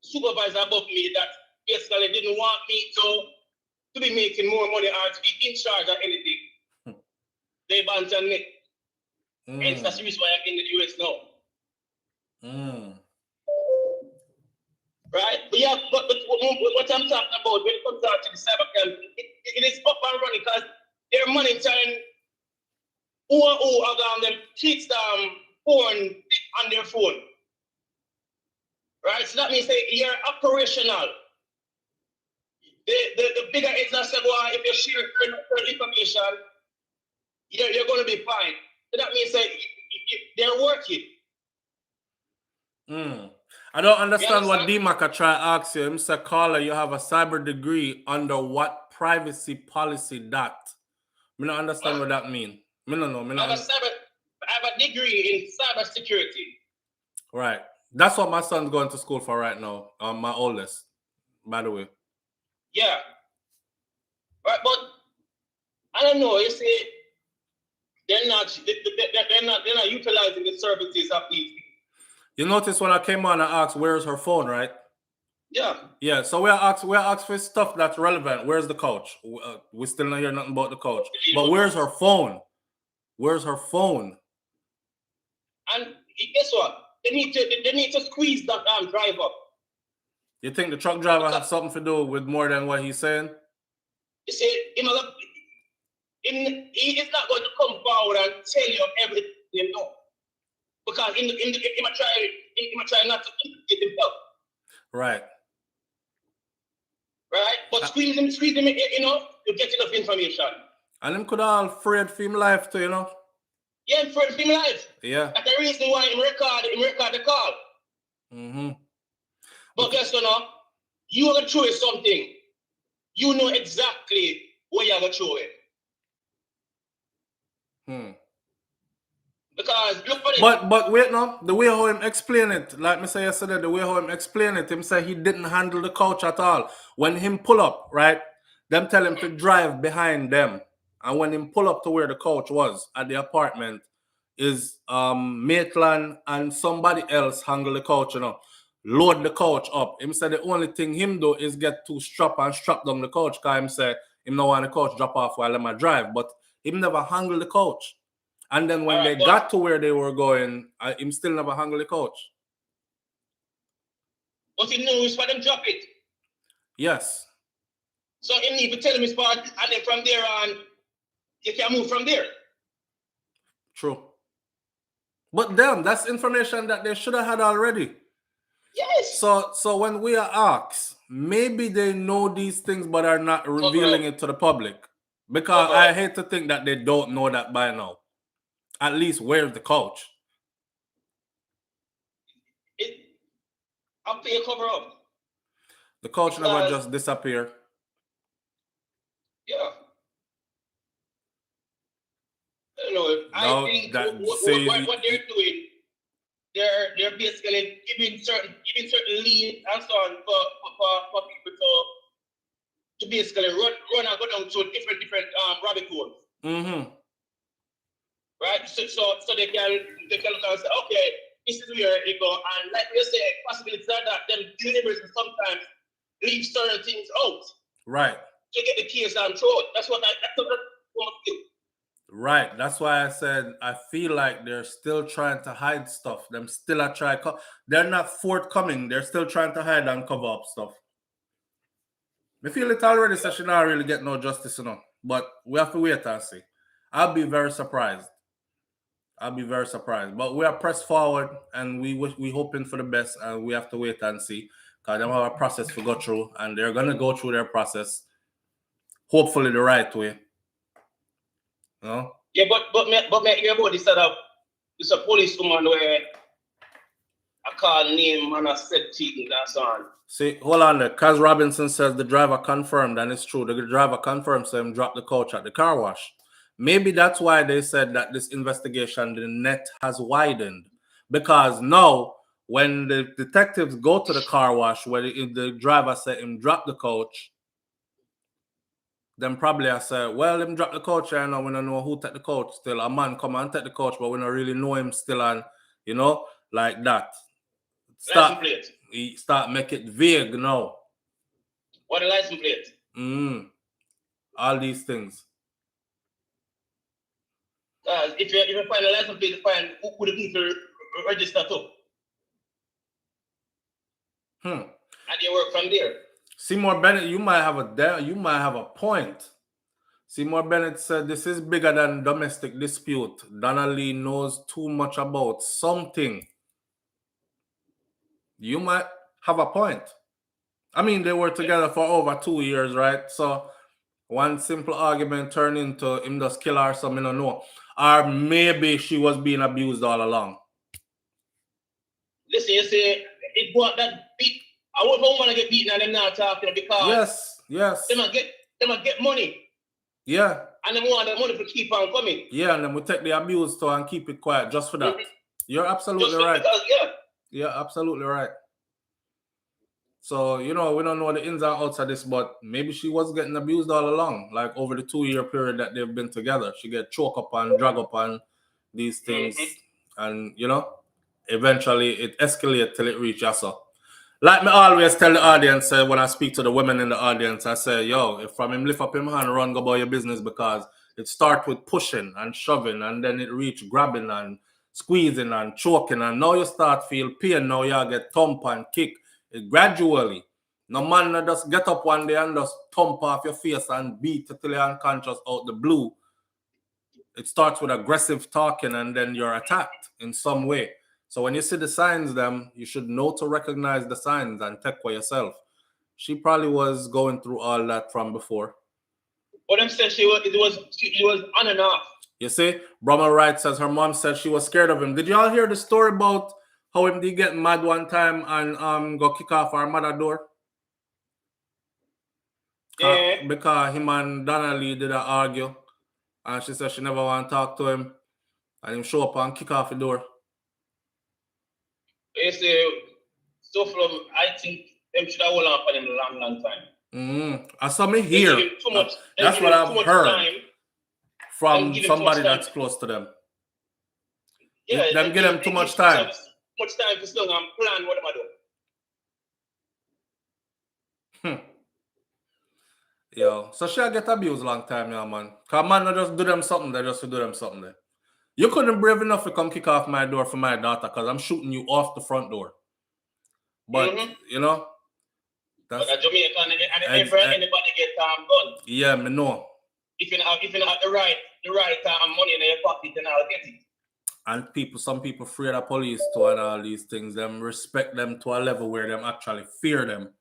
supervisor above me that basically didn't want me to be making more money or to be in charge of anything. They abandoned me. Hence that's the reason why I'm in the US now. Right? But yeah, but what I'm talking about when it comes down to the cybercrime, it is up and running because they're monitoring who are them kids porn on their phone. Right? So that means that you're operational. The bigger it's not saying, well, if you share certain information, you're going to be fine. So that means that they're working. I don't understand what D-Mac try to ask you. Mr. Caller, you have a cyber degree under what privacy policy that? I don't understand what that means. I don't know. I have a degree in cybersecurity. Right. That's what my son's going to school for right now. My oldest, by the way. Yeah. Right, but I don't know. You see, they're not utilizing the services of these people. You notice when I came on, I asked, "Where's her phone?" Right? Yeah. Yeah. So we asked for stuff that's relevant. Where's the coach? We still not hear nothing about the coach. But where's her phone? Where's her phone? And guess what? They need to squeeze that driver. You think the truck driver have something to do with more than what he's saying? You see, he is not going to come forward and tell you everything you know. Because he might try not to implicate himself. Right. Right? But squeeze him, you know, you get enough information. And him could all afraid for him life too, you know? Yeah, afraid for him life. Yeah. That's the reason why him record the call. Mm-hmm. But guess what? You are going to throw it something. You know exactly where you're going to throw it. Because look for it. But wait now, the way how him explain it, like me say yesterday, the way how him explain it, him say he didn't handle the couch at all. When him pull up, right, them tell him to drive behind them. And when him pull up to where the couch was at the apartment, is Maitland and somebody else handle the couch, you know, load the couch up. Him say the only thing him do is get to strap down the couch, because him say him no want the couch drop off while him a drive, but him never handle the couch. And then when they got to where they were going, him still never handle the couch. But he knows for them drop it. Yes. So he need to tell him his part, and then from there on, you can move from there. True. But damn, that's information that they should have had already. Yes. So when we are asked, maybe they know these things but are not revealing it to the public. Because I hate to think that they don't know that by now. At least where's the coach? I'll pay a cover up. The coach never just disappear. Yeah. You know, I think what they're doing, they're basically giving certain lead and so on for people to basically run and go down to different rabbit holes. Mm-hmm. Right? So they can look and say, okay, this is where it go. And like you say, possibilities are that them deliverers sometimes leave certain things out. Right. To get the case on throat. That's what I want to do. Right. That's why I said I feel like they're still trying to hide stuff. Them still are trying. They're not forthcoming. They're still trying to hide and cover up stuff. I feel it already, so she not really get no justice, you know. But we have to wait and see. I'll be very surprised. But we are pressed forward, and we hoping for the best, and we have to wait and see. Because they have a process to go through, and they're gonna go through their process, hopefully the right way. No? Yeah, but me hear about this setup. It's a police woman where I call name and I said cheating and so on. See, hold on there. Kaz Robinson says the driver confirmed, and it's true. The driver confirmed, so him dropped the couch at the car wash. Maybe that's why they said that this investigation, the net has widened. Because now, when the detectives go to the car wash, where the driver said him drop the couch, then probably I said, well, him drop the couch, and we don't know who take the couch still. A man come and take the couch, but we don't really know him still, and, you know, like that. Start make it vague now. What a license plate? All these things. If you find a license plate, you find who the people register to. And you work from there. Seymour Bennett, you might have a point. Seymour Bennett said this is bigger than domestic dispute. Donna Lee knows too much about something. You might have a point. I mean, they were together for over 2 years, right? So one simple argument turned into him just kill her, so I don't know. Or maybe she was being abused all along. Listen, you say it got that beat. I want to get beaten and them not talking because yes. They might get money. Yeah. And they want the money to keep on coming. Yeah, and then we take the abuse to and keep it quiet just for that. You're absolutely right. Because, You're absolutely right. So, we don't know the ins and outs of this, but maybe she was getting abused all along, like over the 2-year period that they've been together. She get choked up and drag up on these things, and eventually it escalated till it reached Yasa. Like me always tell the audience, when I speak to the women in the audience, I say, yo, if from him lift up him hand, run, go about your business, because it start with pushing and shoving, and then it reach grabbing and squeezing and choking, and now you start feel pain, now you get thump and kick. It gradually. No man that just get up one day and just thump off your face and beat till you're unconscious out the blue. It starts with aggressive talking, and then you're attacked in some way. So when you see the signs, you should know to recognize the signs and take for yourself. She probably was going through all that from before. But them said it was on and off. You see, Brahma Wright says her mom said she was scared of him. Did y'all hear the story about how him did get mad one time and go kick off our mother door? Yeah. Because him and Donna did argue, and she said she never want to talk to him, and him show up and kick off the door. They say, I think them should have hold on for them a long time. I saw me here. That's what I've heard from somebody that's close to them. Yeah, them give them too much time. Much time to slow and plan what am I doing. Yo, so she'll get abused long time, yeah, man. Because man not just do them something, they just do them something there. You couldn't brave enough to come kick off my door for my daughter, because I'm shooting you off the front door. But, that's... But a Jamaican, and anybody get gun. Yeah, me know. If you have the right money in your pocket, then I'll get it. And some people fear the police too and all these things. Them respect them to a level where them actually fear them,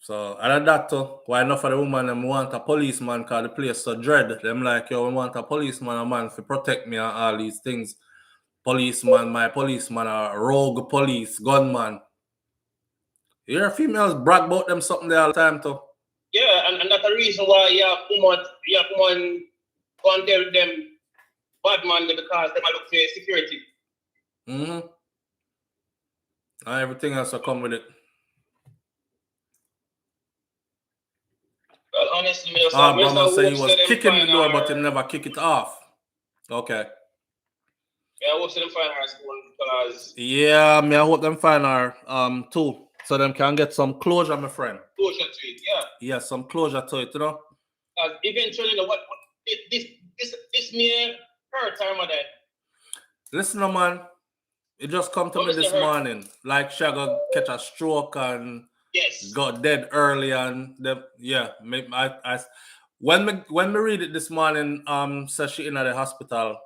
So, and that too, why enough of the woman them want a policeman because the place so dread. Them like, yo, we want a policeman, a man to protect me and all these things. Policeman, my policeman, a rogue police, gunman. You hear females brag about them something there all the time too. Yeah, and that's the reason why you have woman go and tell them bad man because they might look for security. And everything else will come with it. Well, honestly, Brahma said he was kicking the door, but he never kick it off. Okay. Yeah, I hope them find her school because... Yeah, I hope them find her too. So them can get some closure, my friend. Closure to it, yeah. Yeah, some closure to it, Because eventually, this may her time of that. Listen, man. It just come to me this morning. Like she got catch a stroke and got dead early, and when we read it this morning, says she in at the hospital,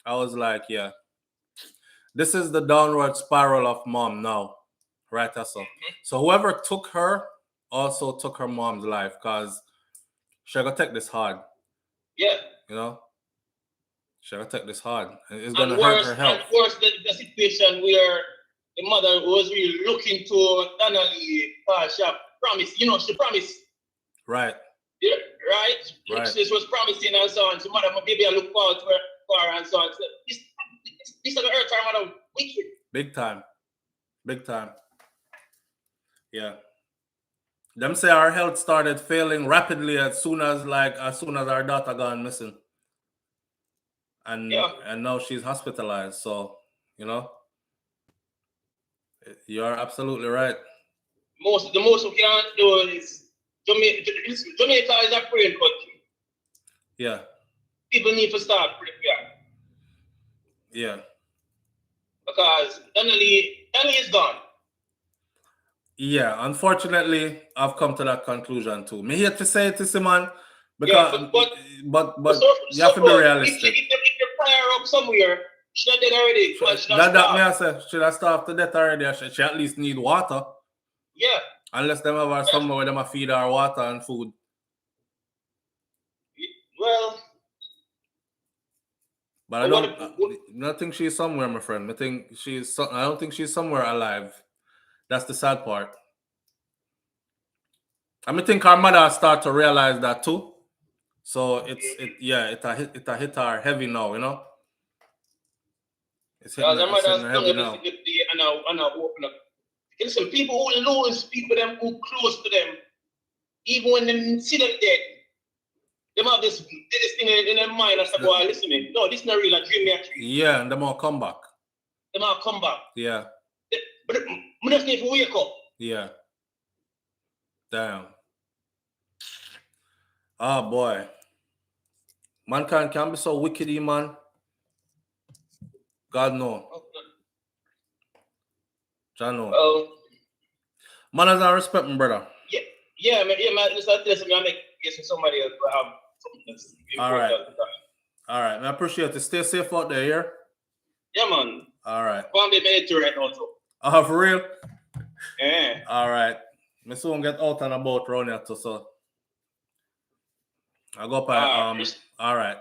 I was like, yeah, this is the downward spiral of mom now, right? So whoever took her also took her mom's life, because she gonna take this hard. Yeah, she gonna take this hard. It's gonna hurt her health. And worse, the situation where the mother was really looking to Donna promise, she promised. Right. Yeah, right. She was promising and so on. So mother, maybe I look forward to her and so on. So this is the earth time, mother, wicked. Big time. Yeah. Them say our health started failing rapidly as soon as our daughter gone missing. And now she's hospitalized. So, you're absolutely right. The most we can do is Jamaica is a praying country. Yeah. People need to start praying. Yeah. Because Donnelly is gone. Yeah, unfortunately, I've come to that conclusion too. Me hate to say it, man, because but you have to be realistic. If you fire up somewhere, she's not dead already. Should I starve to death already? She at least need water. Yeah. Unless them have somewhere where them feed her water and food. Well. But I don't think she's somewhere, my friend. I don't think she's somewhere alive. That's the sad part. I think our mother start to realize that too. So it hit her heavy now, It's hitting her heavy now. listen, people who lose people them who close to them, even when they see them dead, they have this thing in their mind and say, "Boy, listen, man, no, this is not real. A dream, me Yeah, and them all come back. They might come back. Yeah. But we just need to wake up. Yeah. Damn. Oh boy. Mankind can be so wicked, man. God no. John no. Man has not respect me, brother. Yeah, man. Listen, I make somebody else. All right. All right. I appreciate it. Stay safe out there, yeah? Yeah, man. All right. Go be military right now, too. Oh, for real? Yeah. All right. I soon get out and about around here, too, so. I'll go by, all right.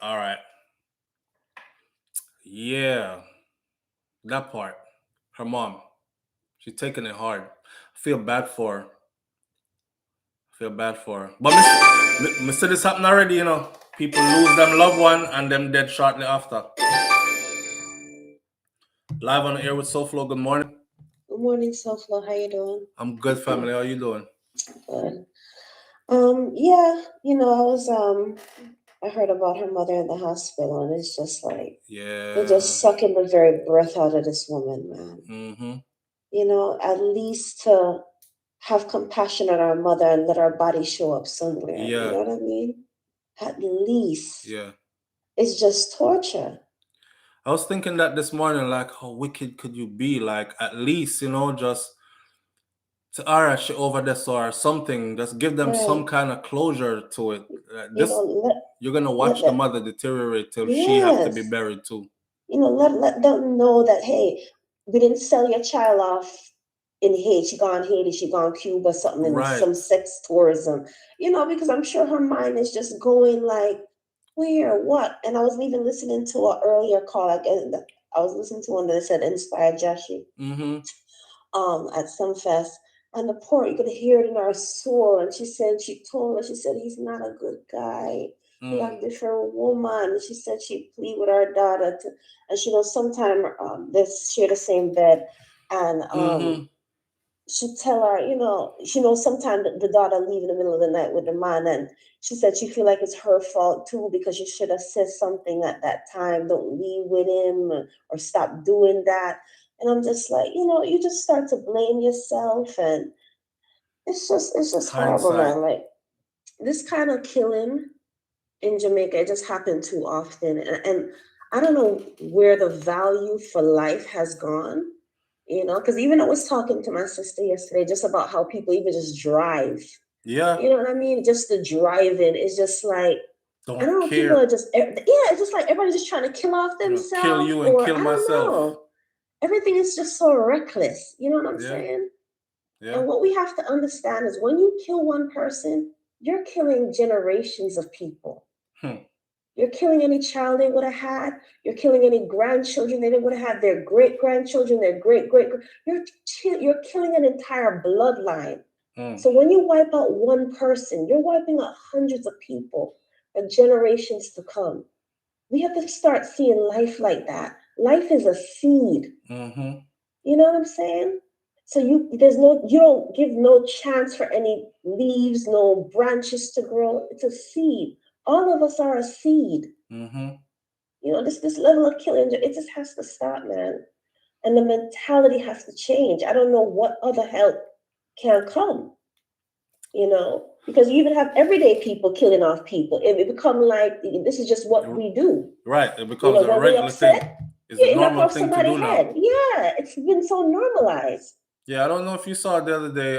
All right. Yeah. That part. Her mom. She's taking it hard. I feel bad for her. But me see this happen already, you know. People lose them loved one and them dead shortly after. Live on the air with SouFLo. Good morning. Good morning, SouFLo. How you doing? I'm good, family. How you doing? Good. Yeah, you know, I heard about her mother in the hospital, and it's just like, they're just sucking the very breath out of this woman, man. Mm-hmm. You know, at least to have compassion on our mother and let our body show up somewhere. Yeah. You know what I mean? At least. Yeah. It's just torture. I was thinking that this morning, like, how wicked could you be? Like, at least, you know, just to arrash over this or something, just give them some kind of closure to it. You're gonna watch the mother deteriorate till she has to be buried too. You know, let them know that, hey, we didn't sell your child off in Haiti. She gone Haiti, she gone Cuba, something, in some sex tourism. You know, because I'm sure her mind is just going like, where, what? And I was even listening to an earlier call. I was listening to one that said Inspired Jashi at some fest. And the poor, you could hear it in our soul. And she told us, he's not a good guy. He have different woman. She said she plead with our daughter and she knows sometime they share the same bed. And she tell her, you know, she knows sometimes the daughter leave in the middle of the night with the man. And she said she feel like it's her fault too, because she should have said something at that time. Don't leave with him or stop doing that. And I'm just like, you know, you just start to blame yourself, and it's just horrible, man. Like, this kind of killing in Jamaica, it just happened too often. And I don't know where the value for life has gone, you know, because even I was talking to my sister yesterday just about how people even just drive. Yeah. You know what I mean? Just the driving is just like, I don't know, people are just, it's just like everybody's just trying to kill off themselves. Kill you and kill myself. Know. Everything is just so reckless. You know what I'm saying? Yeah. And what we have to understand is when you kill one person, you're killing generations of people. You're killing any child they would have had. You're killing any grandchildren they would have had, their great-grandchildren, their great-great. You're killing an entire bloodline. So when you wipe out one person, you're wiping out hundreds of people for generations to come. We have to start seeing life like that. Life is a seed. You know what I'm saying? So you don't give no chance for any leaves, no branches to grow. It's a seed. All of us are a seed. You know, this level of killing, it just has to stop, man. And the mentality has to change. I don't know what other help can come. You know, because you even have everyday people killing off people. It become like, this is just what we do. Right. It becomes a regular thing. It's a normal thing to do now. Yeah, it's been so normalized. Yeah, I don't know if you saw the other day.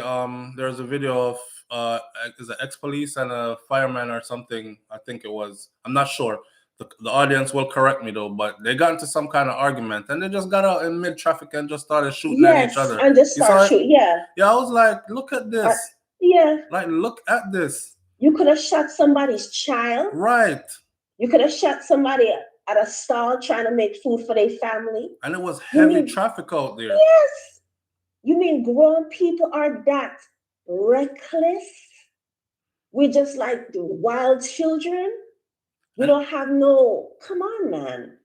There's a video of is an ex-police and a fireman or something. I think it was. I'm not sure. The audience will correct me though, but they got into some kind of argument and they just got out in mid-traffic and just started shooting at each other. And just started shooting. Yeah. Yeah, I was like, look at this. Yeah. Like, look at this. You could have shot somebody's child. Right. You could have shot somebody at a stall trying to make food for their family. And it was heavy traffic out there. Yes. You mean grown people are that reckless? We're just like the wild children. We don't have no, come on, man.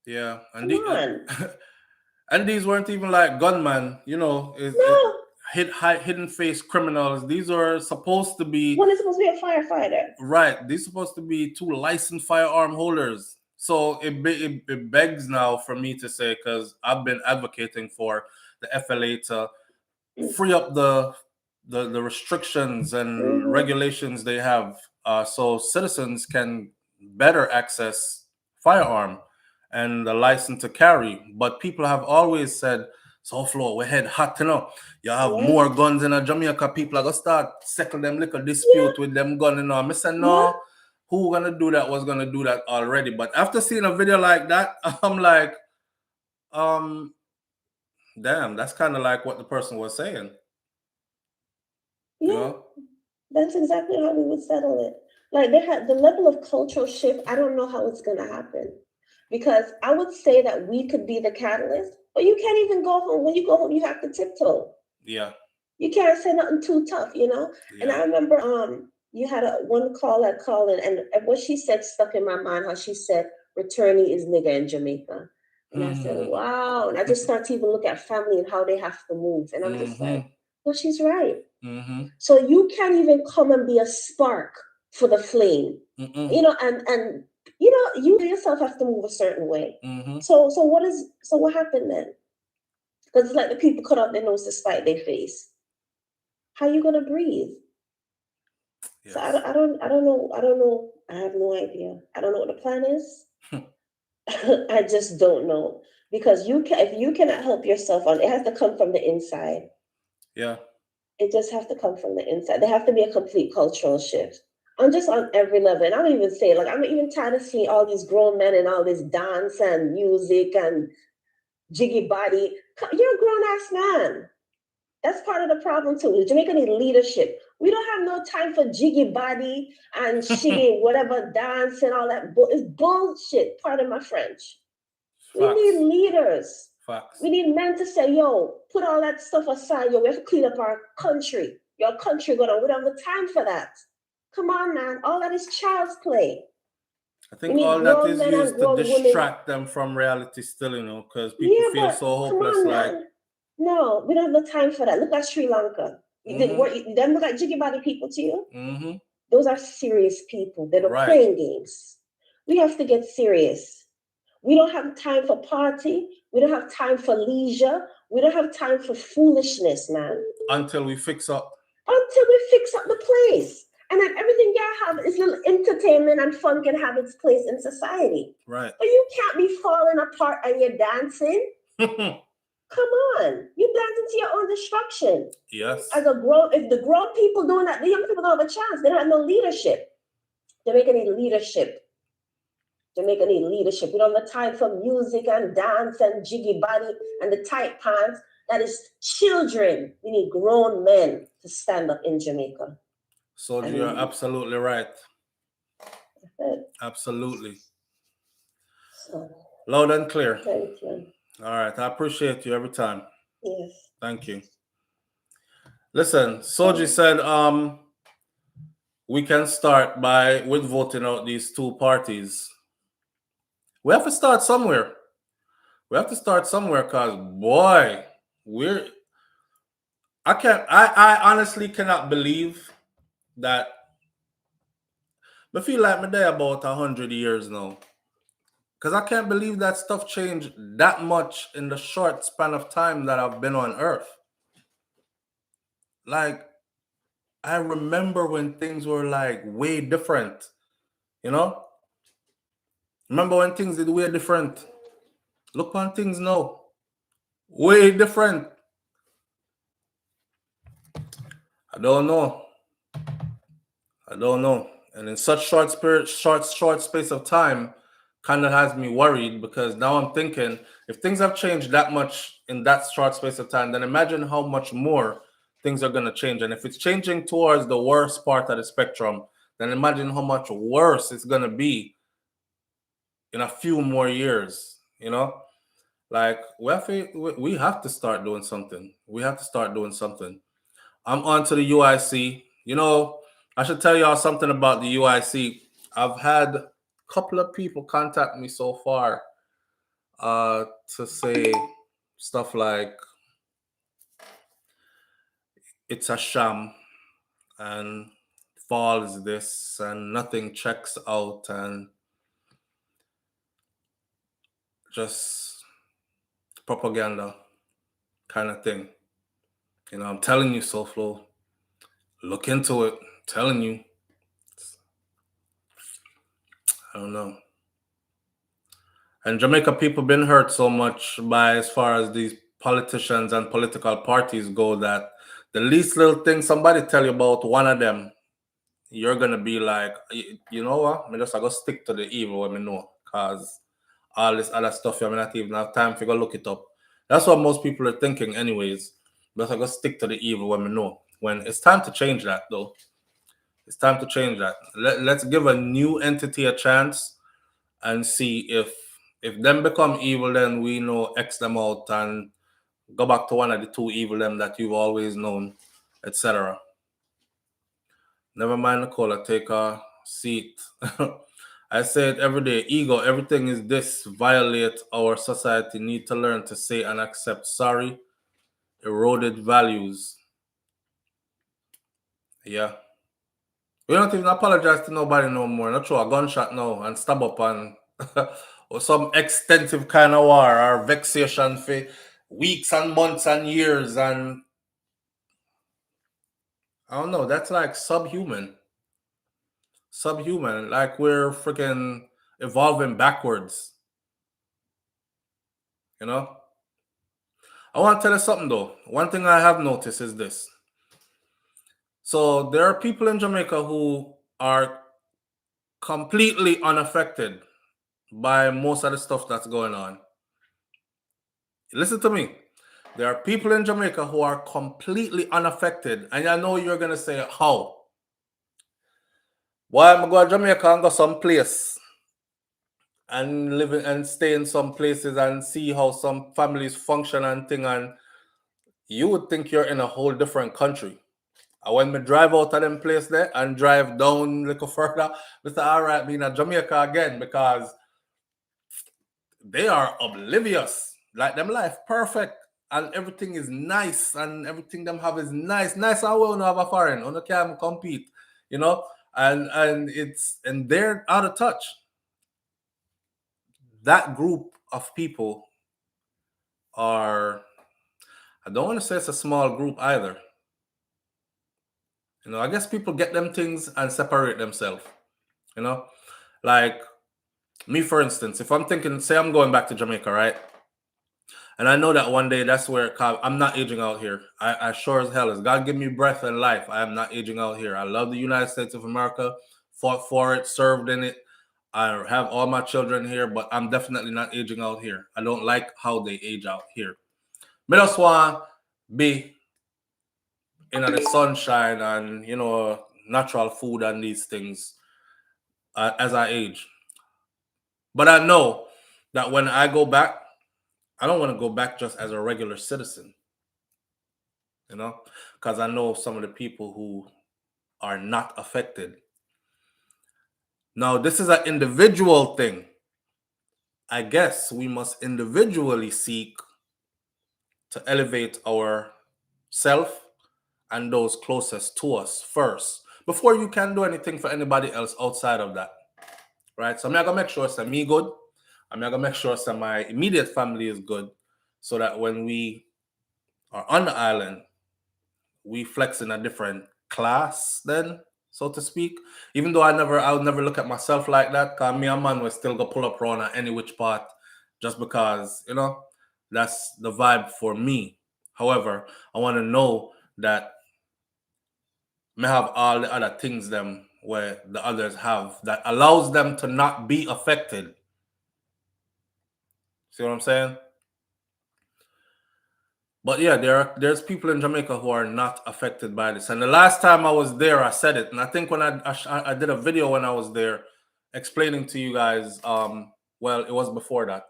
Yeah, Come on. And these weren't even like gunmen, you know, No. hidden face criminals. These are supposed to be. One is supposed to be a firefighter. Right. These supposed to be two licensed firearm holders. So it begs now for me to say, because I've been advocating for the FLA to free up the restrictions and regulations they have, so citizens can better access firearm and the license to carry. But people have always said, SouFlo, we head hot, you know. You have more guns in Jamaica. People are gonna start settle them little dispute with them gun, you know. I said, no, who gonna do that was gonna do that already. But after seeing a video like that, I'm like, damn, that's kind of like what the person was saying. Yeah, you know? That's exactly how we would settle it. Like they had the level of cultural shift. I don't know how it's going to happen, because I would say that we could be the catalyst, but you can't even go home. When you go home, you have to tiptoe. Yeah. You can't say nothing too tough, you know. Yeah. And I remember you had one caller calling, and what she said stuck in my mind. How she said, "Returnee is nigga in Jamaica." And I said, wow. And I just started to even look at family and how they have to move. And I'm just like, well, she's right. So you can't even come and be a spark for the flame, you know, and you know, you yourself have to move a certain way. So what happened then? Because it's like the people cut off their nose to spite their face. How are you gonna breathe? Yes. So I don't know. I have no idea. I don't know what the plan is. I just don't know, because if you cannot help yourself on, it has to come from the inside. Yeah. It just has to come from the inside. There have to be a complete cultural shift. I'm just on every level. And I don't even say, like, I'm even tired of seeing all these grown men and all this dance and music and jiggy body. You're a grown ass man. That's part of the problem too. Jamaica needs leadership. We don't have no time for jiggy body and shiggy whatever dance and all that. It's bullshit. Pardon my French. Facts. We need leaders. Facts. We need men to say, yo, put all that stuff aside. Yo, we have to clean up our country. Your country going on. We don't have the time for that. Come on, man. All that is child's play. I think all that is used to distract them from reality still, you know, because people feel so hopeless. Like, no, we don't have the time for that. Look at Sri Lanka. Them look like jiggy body people to you? Those are serious people. They're not playing games. We have to get serious. We don't have time for party. We don't have time for leisure. We don't have time for foolishness, man. Until we fix up. Until we fix up the place. And then everything you have is little entertainment and fun can have its place in society. Right. But you can't be falling apart and you're dancing. Come on. You're dancing to your own destruction. Yes. If the grown people doing that, the young people don't have a chance. They don't have no leadership. Jamaica need leadership. Jamaica need leadership. We don't have the time for music and dance and jiggy body and the tight pants. That is children. We need grown men to stand up in Jamaica. So you're absolutely right. Absolutely. So, loud and clear. Thank you. All right. I appreciate you every time. Yes. Thank you. Listen, Soji said we can start with voting out these two parties. We have to start somewhere. Because boy, I honestly cannot believe that. I feel like I'm there about 100 years now. Because I can't believe that stuff changed that much in the short span of time that I've been on Earth. Like, I remember when things were like way different, you know? Remember when things did way different? Look on things now. Way different. I don't know. And in such short space of time, kind of has me worried, because now I'm thinking, if things have changed that much in that short space of time, then imagine how much more things are going to change. And if it's changing towards the worst part of the spectrum, then imagine how much worse it's going to be in a few more years, you know? Like, we have to start doing something. I'm on to the UIC. You know, I should tell y'all something about the UIC. I've had a couple of people contact me so far to say stuff like it's a sham and fall is this and nothing checks out and just propaganda kind of thing. You know, I'm telling you, SouFlo, look into it. I'm telling you. I don't know. And Jamaica people been hurt so much by as far as these politicians and political parties go that the least little thing somebody tell you about one of them, you're gonna be like, you know what? I just I go stick to the evil when I know, cause all this other stuff I not even have time to go look it up. That's what most people are thinking, anyways. But I go stick to the evil when I know. When it's time to change that, though, it's time to change that. Let's give a new entity a chance and see if them become evil, then we know X them out and go back to one of the two evil them that you've always known, etc. Never mind, Nicola, take a seat. I say it every day. Ego, everything is this. Violate our society. Need to learn to say and accept sorry. Eroded values. Yeah. We don't even apologize to nobody no more. Not throw a gunshot now and stab up and or some extensive kind of war or vexation for weeks and months and years and I don't know. That's like subhuman. Subhuman. Like we're freaking evolving backwards. You know? I want to tell you something though. One thing I have noticed is this. So there are people in Jamaica who are completely unaffected by most of the stuff that's going on. Listen to me. There are people in Jamaica who are completely unaffected. And I know you're going to say, how? Why am I going to Jamaica and go someplace and live and stay in some places and see how some families function and thing, and you would think you're in a whole different country. And when we drive out of them place there and drive down a little further, we say, all right, being at Jamaica again, because they are oblivious. Like them life perfect and everything is nice and everything them have is nice. Nice and well, no have a foreign, no can compete, you know, and they're out of touch. That group of people are, I don't want to say it's a small group either. You know, I guess people get them things and separate themselves. You know, like me, for instance, if I'm thinking, say I'm going back to Jamaica, right? And I know that one day that's where I'm not aging out here. I sure as hell is. God give me breath and life. I am not aging out here. I love the United States of America, fought for it, served in it. I have all my children here, but I'm definitely not aging out here. I don't like how they age out here. I just want to be in the sunshine and, you know, natural food and these things as I age. But I know that when I go back, I don't want to go back just as a regular citizen, you know, because I know some of the people who are not affected. Now, this is an individual thing. I guess we must individually seek to elevate our self and those closest to us first before you can do anything for anybody else outside of that, right? So I'm gonna make sure that me good. I'm gonna make sure that my immediate family is good, so that when we are on the island, we flex in a different class then, so to speak. Even though I'll never look at myself like that, because me and man will still go pull up around at any which part just because, you know, that's the vibe for me. However, I want to know that may have all the other things them where the others have that allows them to not be affected. See what I'm saying? But yeah, there's people in Jamaica who are not affected by this. And the last time I was there, I said it. And I think when I did a video when I was there explaining to you guys, well, it was before that.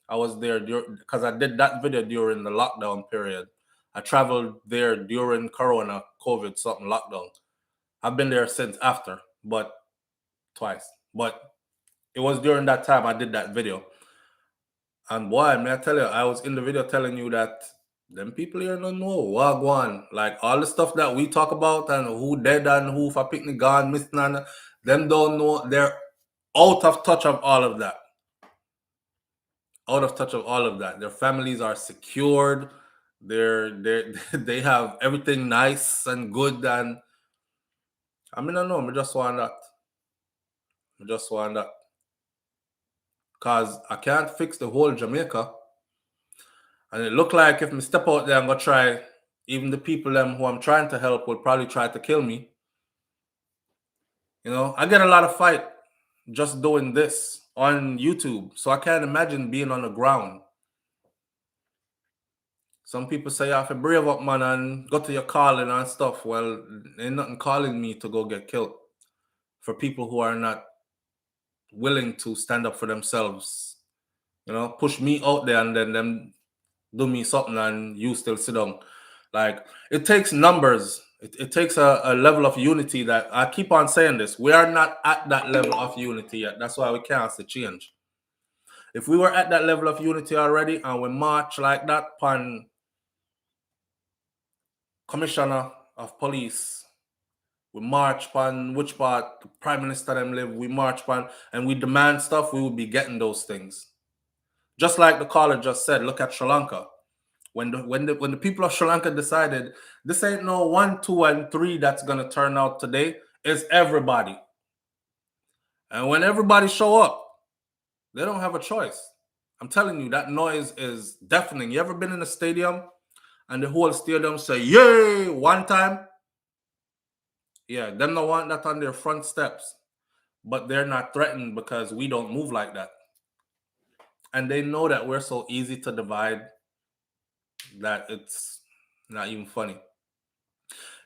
I was there because I did that video during the lockdown period. I traveled there during Corona, COVID, something lockdown. I've been there since after, but twice. But it was during that time I did that video. And boy, may I tell you, I was in the video telling you that them people here don't know wagwan. Like all the stuff that we talk about and who dead and who for picnic gone, missing and them don't know. They're out of touch of all of that. Out of touch of all of that. Their families are secured. They have everything nice and good. And I mean, I know. I just want that. I just want that. Because I can't fix the whole Jamaica. And it look like if I step out there and go try, even the people them who I'm trying to help will probably try to kill me. You know, I get a lot of fight just doing this on YouTube. So I can't imagine being on the ground. Some people say you have to brave up, man, and go to your calling and stuff. Well, ain't nothing calling me to go get killed for people who are not willing to stand up for themselves. You know, push me out there and then them do me something and you still sit down. Like, it takes numbers. It takes a level of unity that I keep on saying this. We are not at that level of unity yet. That's why we can't see change. If we were at that level of unity already and we march like that upon commissioner of police, we march upon which part the prime minister them live, we march upon and we demand stuff, we would be getting those things. Just like the caller just said, look at Sri Lanka. When the people of Sri Lanka decided this ain't no 1, 2, and 3 that's gonna turn out today, it's everybody. And when everybody show up, they don't have a choice. I'm telling you, that noise is deafening. You ever been in a stadium and the whole stadium say, yay, one time? Yeah, them don't want that on their front steps. But they're not threatened because we don't move like that. And they know that we're so easy to divide that it's not even funny.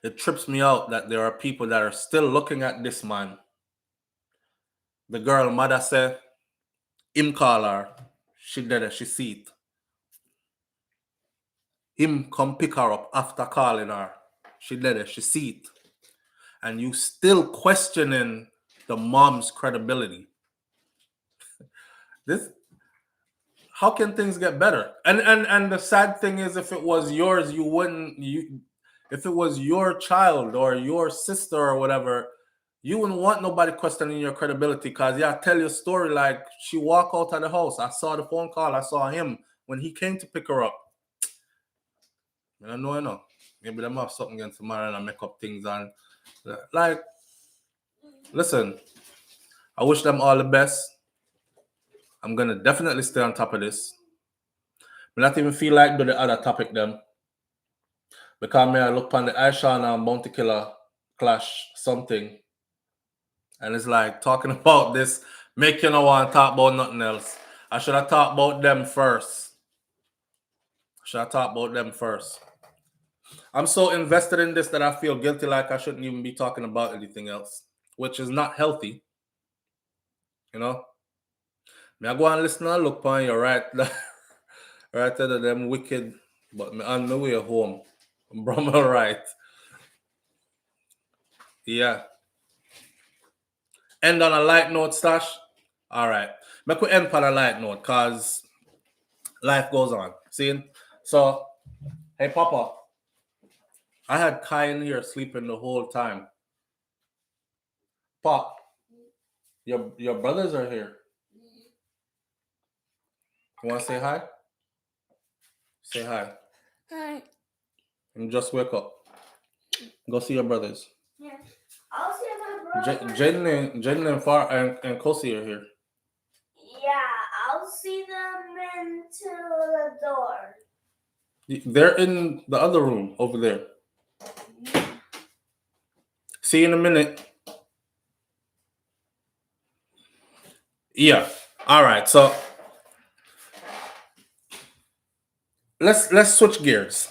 It trips me out that there are people that are still looking at this man. The girl mother said, him call her, she did it, she see it. Him come pick her up after calling her, she did it, she see it. And you still questioning the mom's credibility. This, how can things get better? And the sad thing is, if it was yours, you wouldn't. If it was your child or your sister or whatever, you wouldn't want nobody questioning your credibility. Cause yeah, tell your story like she walked out of the house. I saw the phone call. I saw him when he came to pick her up. I know. Maybe them have something against tomorrow and I make up things and like. Listen, I wish them all the best. I'm gonna definitely stay on top of this. I not even feel like do the other topic them. Because I look on the Ishawna and Bounty Killer clash something. And it's like talking about this, make you not want to talk about nothing else. I should have talked about them first. I'm so invested in this that I feel guilty like I shouldn't even be talking about anything else, which is not healthy. You know? I go and listen and look on you right right to them wicked, but me on my way home. Brahma right. Yeah. End on a light note, Stash. All right. Make we end on a light note because life goes on. See? So, hey, Papa. I had Kai in here sleeping the whole time. Pop, your brothers are here. You want to say hi? Say hi. Hi. And just wake up. Go see your brothers. Yeah. I'll see my brothers. Jaden and Far and Kosi are here. Yeah, I'll see them into the door. They're in the other room over there. See you in a minute. Yeah. All right. So let's switch gears.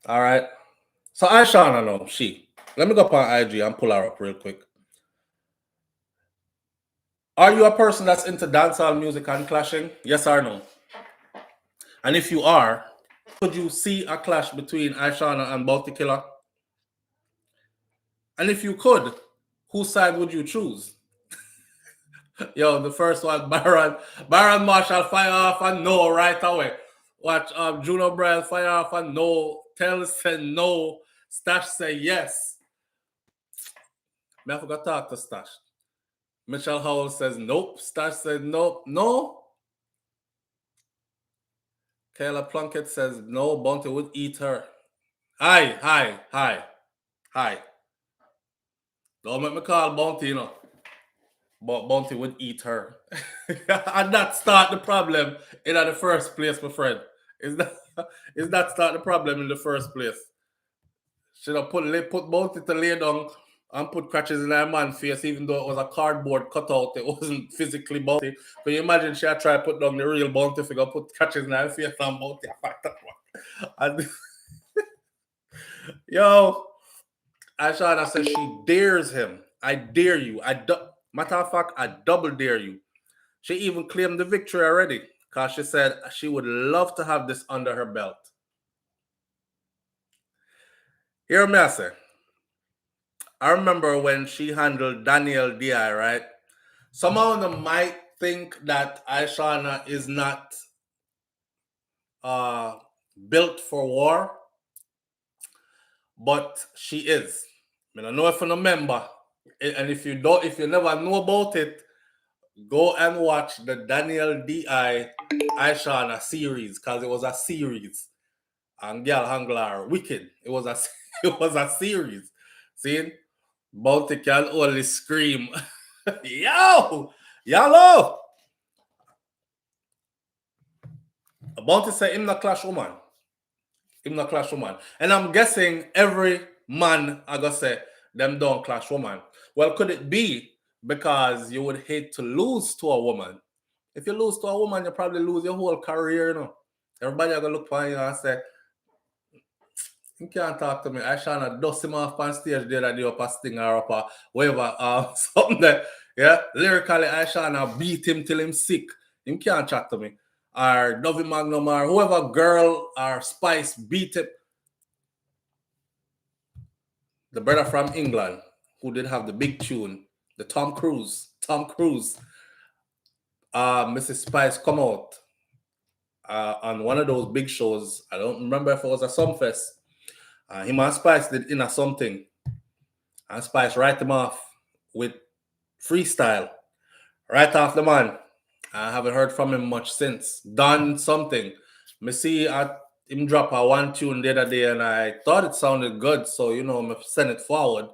All right. So Ishawna, no, she. Let me go up on IG and pull her up real quick. Are you a person that's into dancehall music and clashing? Yes or no? And if you are, could you see a clash between Ishawna and Bounty Killer? And if you could, whose side would you choose? Yo, the first one, Baron Marshall fire off and no right away. Watch Juno Bryan fire off and no. Tell say no. Stash say yes. I forgot to talk to Stash. Mitchell Howell says nope. Stash said nope. No. Kayla Plunkett says no. Bounty would eat her. Hi. Don't make me call Bounty, you know. But Bounty would eat her. And that start the problem in the first place, my friend. Is that start the problem in the first place? Should have put Bounty to lay down and put crutches in her man's face, even though it was a cardboard cutout. It wasn't physically Bounty. Can you imagine she had tried to put down the real Bounty figure, put crutches in her face and Bounty? And yo, Ishawna says she dares him. I dare you. Matter of fact, I double dare you. She even claimed the victory already because she said she would love to have this under her belt. Hear me, I say. I remember when she handled Danielle Di, right? Some of them might think that Ishawna is not built for war, but she is. I don't know if you remember, and if you never know about it, go and watch the Danielle Di Ishawna series because it was a series. And Girl Hanglar wicked. It was a series. See? Bounty can only scream. Yo! Yellow! Bounty say him not clash woman. And I'm guessing every man I gotta say them don't clash woman. Well, could it be because you would hate to lose to a woman? If you lose to a woman, you probably lose your whole career, you know. Everybody are gonna look for you and say, you can't talk to me. Ishawna dust him off on stage there that you up a stinger up or whatever, something that, yeah, lyrically Ishawna beat him till him sick. You can't chat to me. Or Dovey Magnum or whoever girl or Spice beat him. The brother from England who did have the big tune, the Tom Cruise, Mrs. Spice come out on one of those big shows. I don't remember if it was a Sumfest. Him and Spice did in a something. And Spice write him off with freestyle. Right off the man. I haven't heard from him much since. Done something. Me see him drop a one tune the other day and I thought it sounded good. So, you know, me send it forward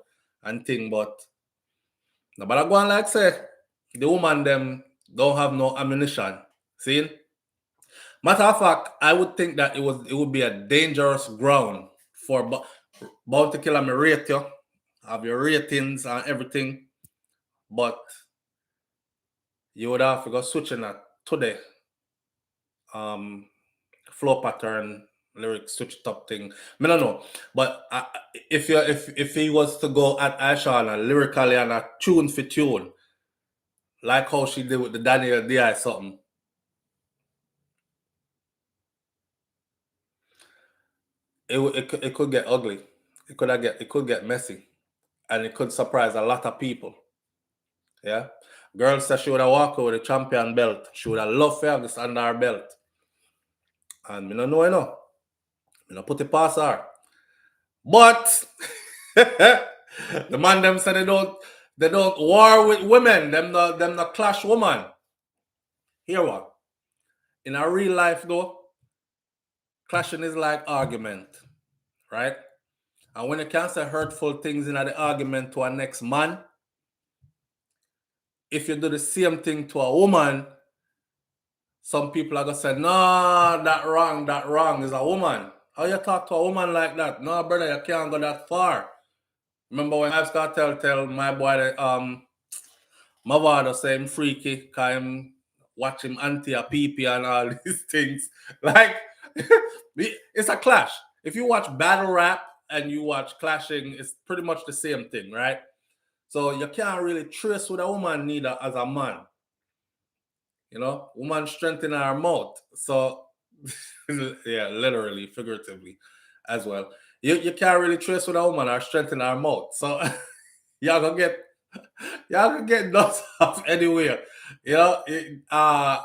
and thing. But I go on like say, the woman them don't have no ammunition. See? Matter of fact, I would think that it would be a dangerous ground for Bounty Killer me rate you, have your ratings and everything, but you would have to go switching that today. Flow pattern, lyric switch top thing. I don't know. But if he was to go at Ishawna lyrically and a tune for tune, like how she did with the Danielle Di something. It could get ugly. It could get messy. And it could surprise a lot of people. Yeah. Girl said she would have walked with a champion belt. She would have loved to have this under her belt. And I don't know, I don't put it past her. But the man them said they don't war with women. Them not clash woman. Hear what? In a real life though, clashing is like argument. Right? And when you can say hurtful things in the argument to a next man, if you do the same thing to a woman, some people are going to say, no, that wrong is a woman. How you talk to a woman like that? No, brother, you can't go that far. Remember when I've got to tell my boy that my father say him freaky because him watch him auntie a pee and all these things. Like, it's a clash. If you watch battle rap and you watch clashing, it's pretty much the same thing, right? So you can't really trace with a woman neither as a man. You know, woman strengthen her mouth. So, yeah, literally, figuratively as well. You can't really trace with a woman or strengthen her mouth. So, y'all gonna get Y'all can get nuts off anywhere. You know, I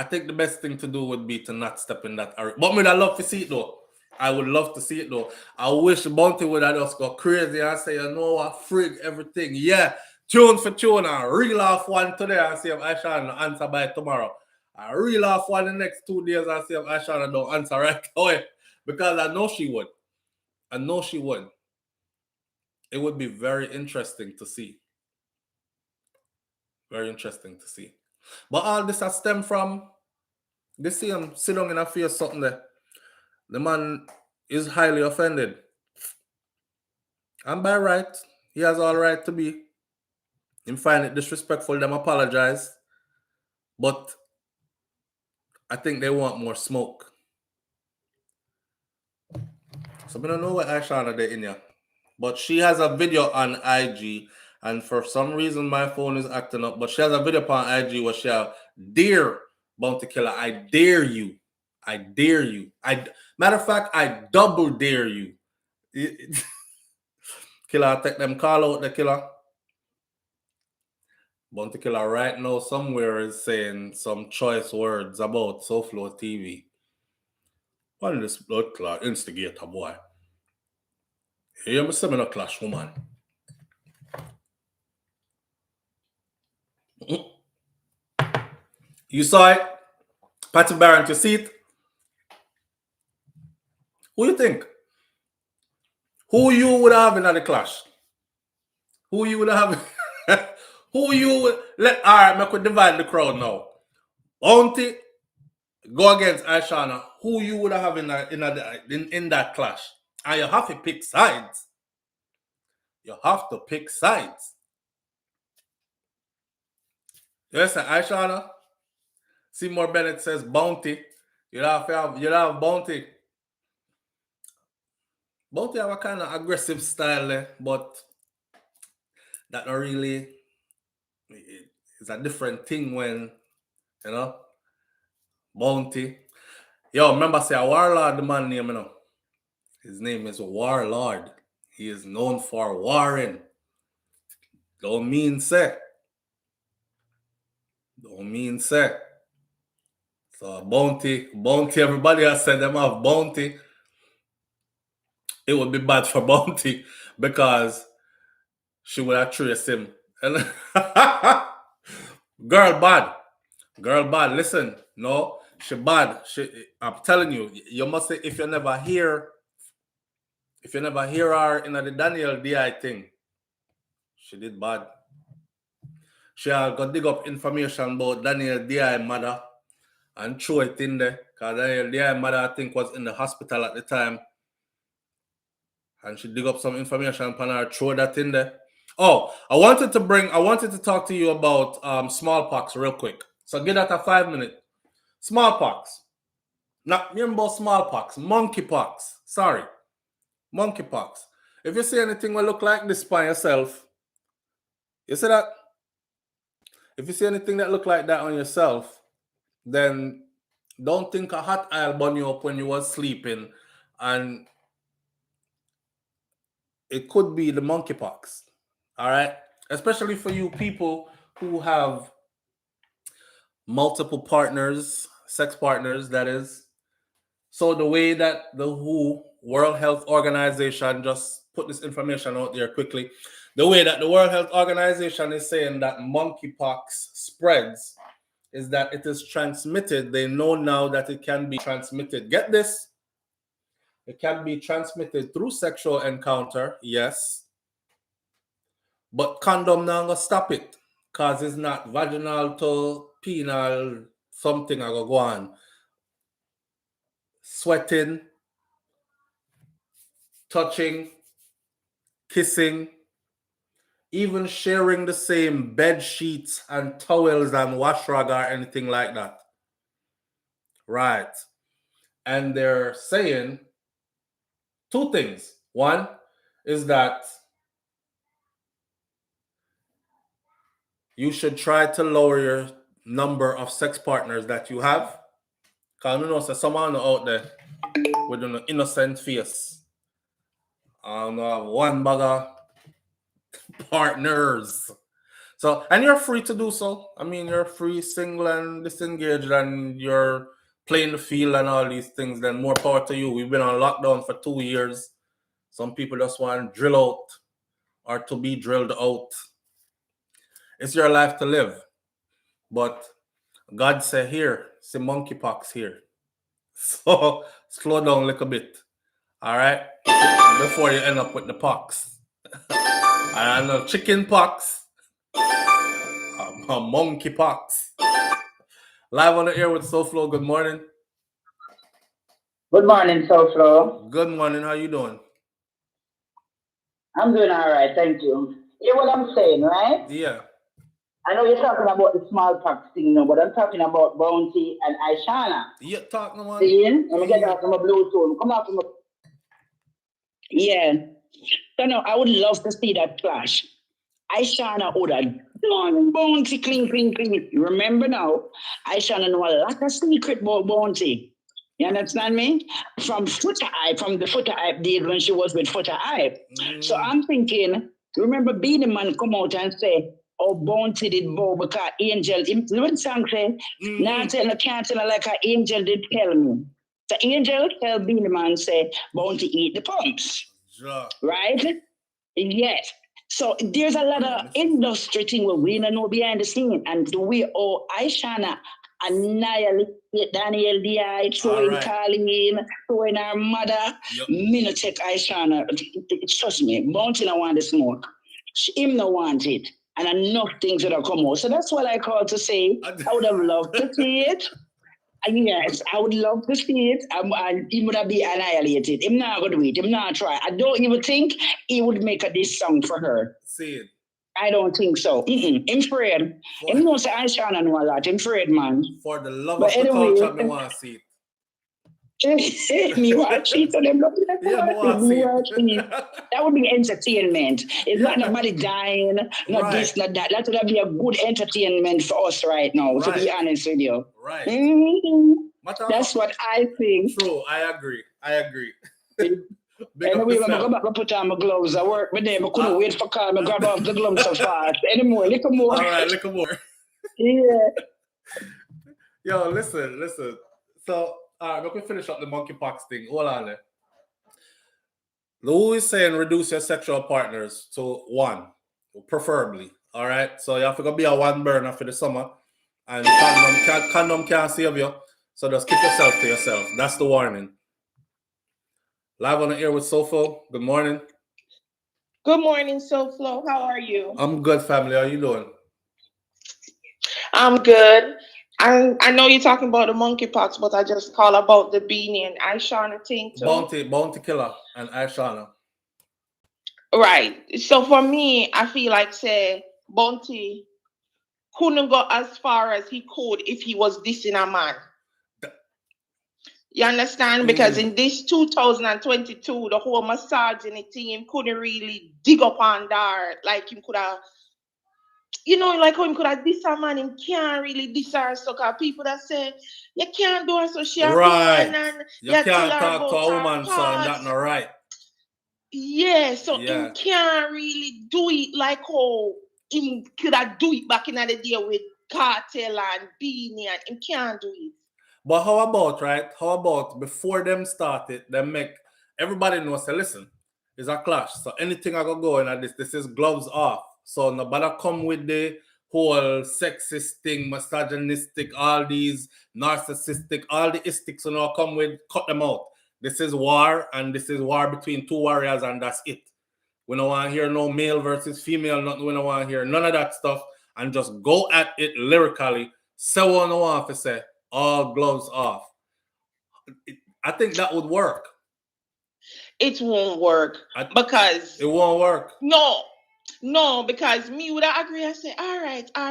think the best thing to do would be to not step in that area. But I love to see it though. I would love to see it though. I wish Bounty would have just go crazy and say, you know what, frig everything. Yeah, tune for tune and reel off one today and see if Ishawna answer by tomorrow. I reel off one the next 2 days and see if Ishawna don't answer right away. Because I know she would. I know she would. It would be very interesting to see. Very interesting to see. But all this has stemmed from this see him sit down in a face something there. The man is highly offended. And by right, he has all right to be. Him find it disrespectful, them apologize. But I think they want more smoke. So I don't know what Ishawna did in here. But she has a video on IG. And for some reason, my phone is acting up. But she has a video on IG where she have, dear Bounty Killer, I dare you. I dare you. Matter of fact, I double dare you. Killer, take them call out the killer. Bounty Killer right now somewhere is saying some choice words about SouFLoTV. What is this blood clot instigator boy? You must say me no clash, woman. You saw it? Patty Barron, you see it? Who you think? Who you would have in the clash? Who you would have? Who you would let? All right, I could divide the crowd now. Bounty go against Ishawna. Who you would have in that clash? And you have to pick sides. You have to pick sides. Yes, Ishawna. Seymour Bennett says Bounty. You have Bounty. Bounty have a kind of aggressive style there, but that not really. It's a different thing when, you know, Bounty. Yo, remember say a Warlord, the man name, you know. His name is Warlord. He is known for warring. Don't mean say. Don't mean say. So Bounty, everybody has said them have Bounty. It would be bad for Bounty because she would have traced him. Girl bad. Listen, no, she bad. I'm telling you, you must say if you never hear her in the Daniel D.I. thing, she did bad. She got dig up information about Daniel D.I. mother and throw it in there. Because Daniel D.I. mother, I think, was in the hospital at the time. And she dig up some information upon her, throw that in there. Oh, I wanted to talk to you about smallpox real quick. So give that a 5 minute. Smallpox. Not remember smallpox. Monkeypox. Sorry. Monkeypox. If you see anything that look like this by yourself, you see that? If you see anything that look like that on yourself, then don't think a hot oil burn you up when you was sleeping, and it could be the monkeypox. All right, especially for you people who have multiple partners, sex partners, that is. So the way that the WHO, World Health Organization, just put this information out there quickly, the way that the World Health Organization is saying that monkeypox spreads is that it is transmitted. They know now that it can be transmitted. Get this. It can be transmitted through sexual encounter, yes. But condom now gonna stop it. Because it's not vaginal to penile, something I go on. Sweating, touching, kissing, even sharing the same bed sheets and towels and wash rag or anything like that. Right. And they're saying two things. One is that you should try to lower your number of sex partners that you have. Because you know, so someone out there with an innocent face. I don't know, one bugger partners. So, and you're free to do so. I mean, you're free, single and disengaged, and you're playing the field and all these things. Then more power to you. We've been on lockdown for 2 years. Some people just want to drill out or to be drilled out. It's your life to live. But God said here, see monkeypox here. So slow down a little bit. All right? Before you end up with the pox. I know chicken pox. Monkeypox. Live on the air with SouFLo. Good morning. Good morning, SouFLo. Good morning. How you doing? I'm doing all right, thank you. Hear what I'm saying, right? Yeah. I know you're talking about the smallpox thing now, but I'm talking about Bounty and Ishawna. Yeah, talking about. See? Let me get off from a Bluetooth. Come off from a... Yeah. So no, I would love to see that clash. Ishawna would have done Bounty clean. You remember now? Ishawna know a lot of secret about Bounty. You understand me? From the Foota Hype deal when she was with Foota Hype. So I'm thinking, remember Beanie Man come out and say, oh, Bounty did bow because Angel, when song say, nah, can't tell her like an Angel did tell me. So Angel tell Beanie Man say, Bounty eat the pumps. Sure. Right? Yes. So there's a lot of industry thing where we don't know behind the scene. And the way Ishawna annihilate Daniel D.I., throwing Colleen, throwing our mother. Me no take Ishawna. Trust me, Bounty no want the smoke. Him no want it. And enough things would have come out. So that's what I call to say. I would have loved to see it. And yes, I would love to see it. And he would have been annihilated. Him not going to do it. Him not try. I don't even think he would make this song for her. See it. I don't think so. I'm afraid. Him knows Ishawna know a lot. I'm afraid, man. For the love of the culture, I want to see it. Me watch it, so them looking at that would be entertainment. It's not nobody dying, not this, not that. That would be a good entertainment for us right now, to be honest with you. Right. That's what I think. True, I agree. Anyway, I'm going to put on my gloves. I work with them. I couldn't wait for call me grab off the gloves so fast. Anymore, little more. All right, little more. Yeah. Yo, listen. So, let me finish up the monkeypox thing. Hold on there. Lou is saying reduce your sexual partners to one, preferably. All right. So you have to go be a one burner for the summer, and condom can't save you. So just keep yourself to yourself. That's the warning. Live on the air with SouFLo. Good morning. Good morning, SouFLo. How are you? I'm good, family. How you doing? I'm good. I know you're talking about the monkeypox, but I just call about the Beanie and Ishawna thing too. Bounty Killer and Ishawna. Right. So for me, I feel like say Bounty couldn't go as far as he could if he was dissing a man. You understand? Because in this 2022, the whole misogyny team couldn't really dig up on that. Like him could have, like how him could have diss a man, him can't really diss her. So people that say, you can't do her so she right. And you can't talk to a woman, son. That's not right. Yeah, so him can't really do it like how him could have do it back in the day with Cartel and Beanie, and him can't do it. But how about before them started, them make everybody know, say, listen, it's a clash. So anything I go in this is gloves off. So nobody come with the whole sexist thing, misogynistic, all these narcissistic, all the istics, come with, cut them out. This is war, and this is war between two warriors, and that's it. We don't want to hear no male versus female, nothing. We don't want to hear none of that stuff, and just go at it lyrically. Say what I want to say. All gloves off. I think that would work. It won't work because it won't work. No, because me would agree. I say, all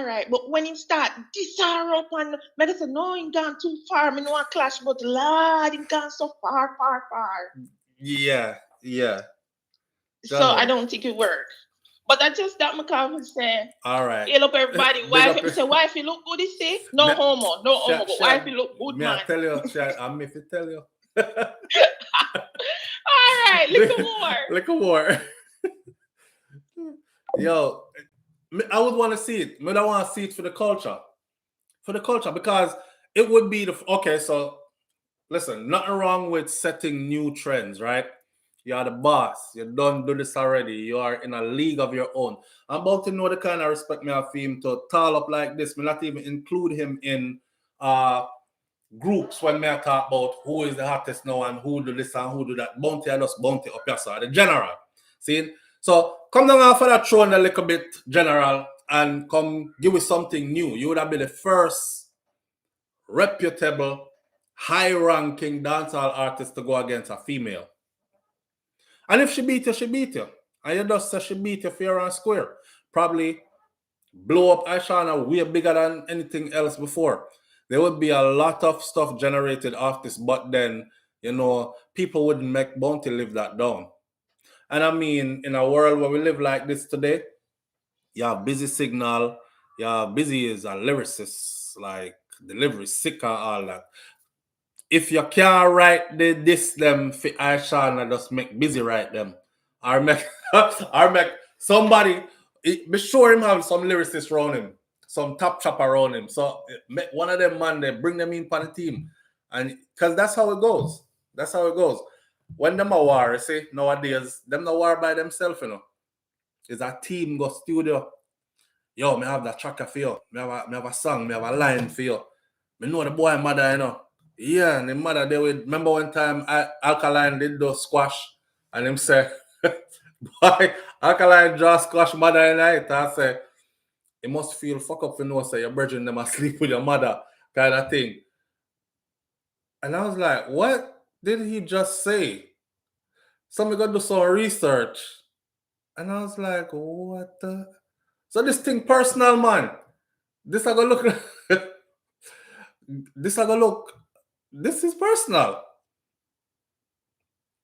right. But when he start this up and I say, no, he gone too far. Me no want clash, but Lord, he gone so far. Yeah. So I don't think it works. But that's just that McCall say. All right. Hail up everybody. Wife, say, wife, you look good, he say. No homo. But wife, you look good, man. I tell you, I'm if you tell you. All right, little more. Yo, I would want to see it. I don't want to see it for the culture. For the culture, because it would be okay, so listen, nothing wrong with setting new trends, right? You are the boss. You don't do this already. You are in a league of your own. I'm about to know the kind of respect me have for him to tall up like this. Me not even include him in groups when me I talk about who is the hottest now and who do this and who do that. Bounty, I just bounty up here, so the general. See? So come down off of that throne a little bit, general, and come give us something new. You would have been the first reputable, high-ranking dancehall artist to go against a female. And if she beat you, she beat you. And you just say she beat you fair and square. Probably blow up Ishawna way bigger than anything else before. There would be a lot of stuff generated off this, but then, you know, people wouldn't make Bounty live that down. And I mean, in a world where we live like this today, you have Busy Signal, you have Busy is a lyricist, like delivery, sick and all that. If you can't write this them for Ishawna, just make Busy write them. Or make somebody, be sure him have some lyricists around him, some top chop around him. So make one of them man, they bring them in for the team. And because that's how it goes. That's how it goes. When them a war, you see, nowadays, them no war by themselves, you know. It's a team go studio. Yo, me have that tracker for you. Me have a song, me have a line for you. Me know the boy mother, you know. Yeah, and the mother, they would remember one time Alkaline did those squash, and him say, boy, Alkaline draw squash mother in night. I say, it must feel fuck up for no say your brethren them asleep with your mother, kind of thing. And I was like, what did he just say? Somebody got to do some research. And I was like, what the? So this thing personal, man. This I go look. This I go look. This is personal.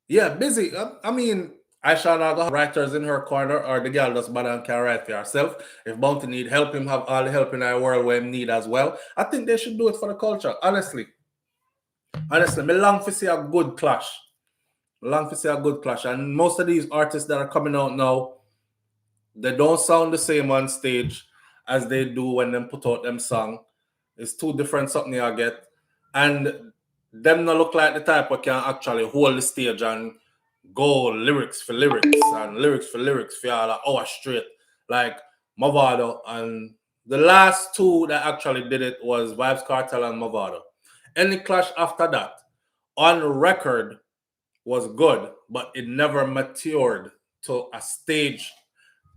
Yeah, Busy. I mean, Ishawna got writers in her corner, or the girl just bad and can write for herself. If Bounty need help, him have all the help in our world where him need as well. I think they should do it for the culture, honestly. Honestly, me long to see a good clash. Long to see a good clash. And most of these artists that are coming out now, they don't sound the same on stage as they do when they put out them song. It's two different something I get. And them not look like the type who can actually hold the stage and go lyrics for lyrics and lyrics for lyrics for all an hour straight. Like Mavado. And the last two that actually did it was Vibes Cartel and Mavado. Any clash after that on record was good, but it never matured to a stage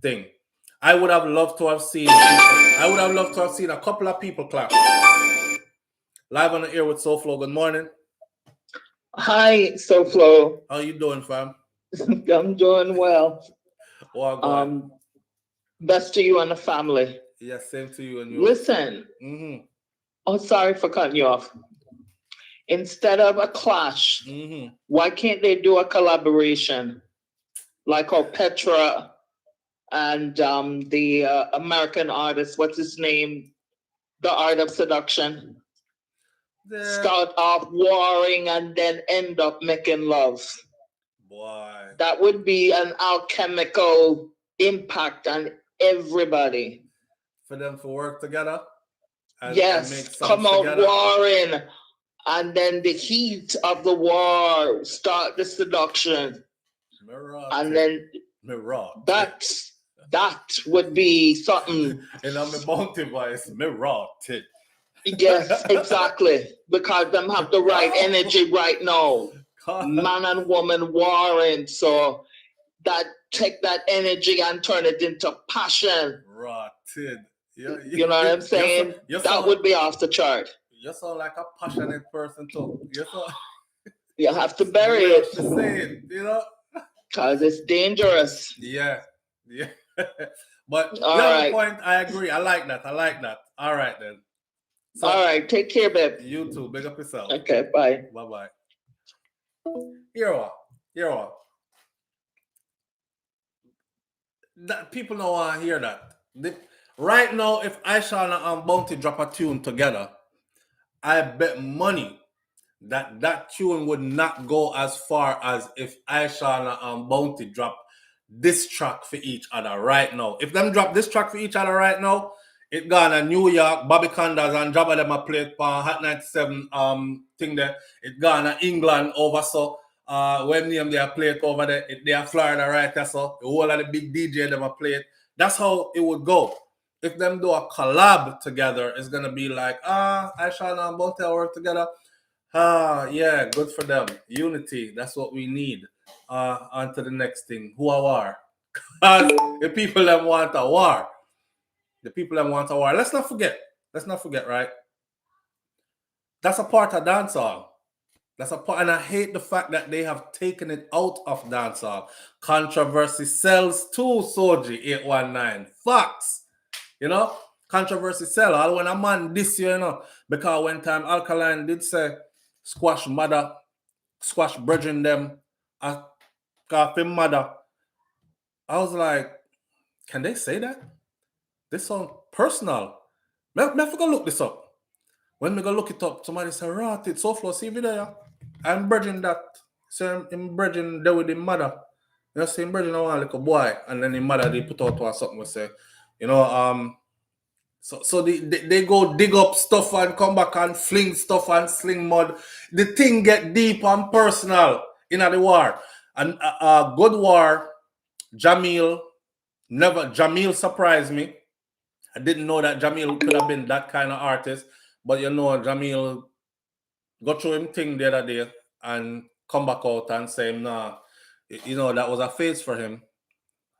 thing. I would have loved to have seen a couple of people clap. Live on the air with SouFLo. Good morning. Hi, SouFLo. How you doing, fam? I'm doing well. Well, best to you and the family. Yeah, same to you and you. Listen. Mm-hmm. Oh, sorry for cutting you off. Instead of a clash, why can't they do a collaboration? Like how Petra and the American artist, what's his name? The Art of Seduction. Start off warring and then end up making love. Boy. That would be an alchemical impact on everybody. For them to work together? Yes, come out together. Warring. And then the heat of the war, start the seduction. And then that would be something. And I'm a Bounty voice, mirrored. Yes, exactly. Because them have the right energy right now. Man and woman warring. So that take that energy and turn it into passion. Rotted. You know what I'm saying? That would be off the chart. You sound like a passionate person too. You have to bury it. To say it, you know? Because it's dangerous. Yeah. But the point, I agree. I like that. All right then. So, all right, take care, babe. You too. Big up yourself. Okay, bye. Bye-bye. Here we are. That people don't want to hear that. Right now, if Ishawna and Bounty drop a tune together, I bet money that tune would not go as far as if Ishawna and Bounty drop this track for each other right now. If them drop this track for each other right now, it gone to New York, Bobby Condas and Jabba them a play for Hot 97 thing there. It gone to England over so when them they are played over there, they are Florida right there, so the whole of the big DJ them a play it. That's how it would go. If them do a collab together, it's gonna be like, Ishawna and Bonte work together. Yeah, good for them. Unity, that's what we need. On to the next thing. Who are war? Because the people that want a war. The people that want a war. Let's not forget, right? That's a part of dancehall. That's a part, and I hate the fact that they have taken it out of dancehall. Controversy sells too, Soji 819. Facts. You know? Controversy sell. All when a man this year, you know, because when time Alkaline did say squash bridging them, coffee mother. I was like, can they say that? This sounds personal. Me go look this up. When me go look it up, somebody say, right, it's SouFLoTV video. I'm bridging that. So I'm bridging there with the mother. You know, see him bridging one little boy, and then the mother they put out something we say, you know, so they go dig up stuff and come back and fling stuff and sling mud. The thing get deep and personal in the war. And good war, Jamil surprised me. I didn't know that Jamil could have been that kind of artist. But you know, Jamil got through him thing the other day and come back out and say, nah, you know, that was a phase for him.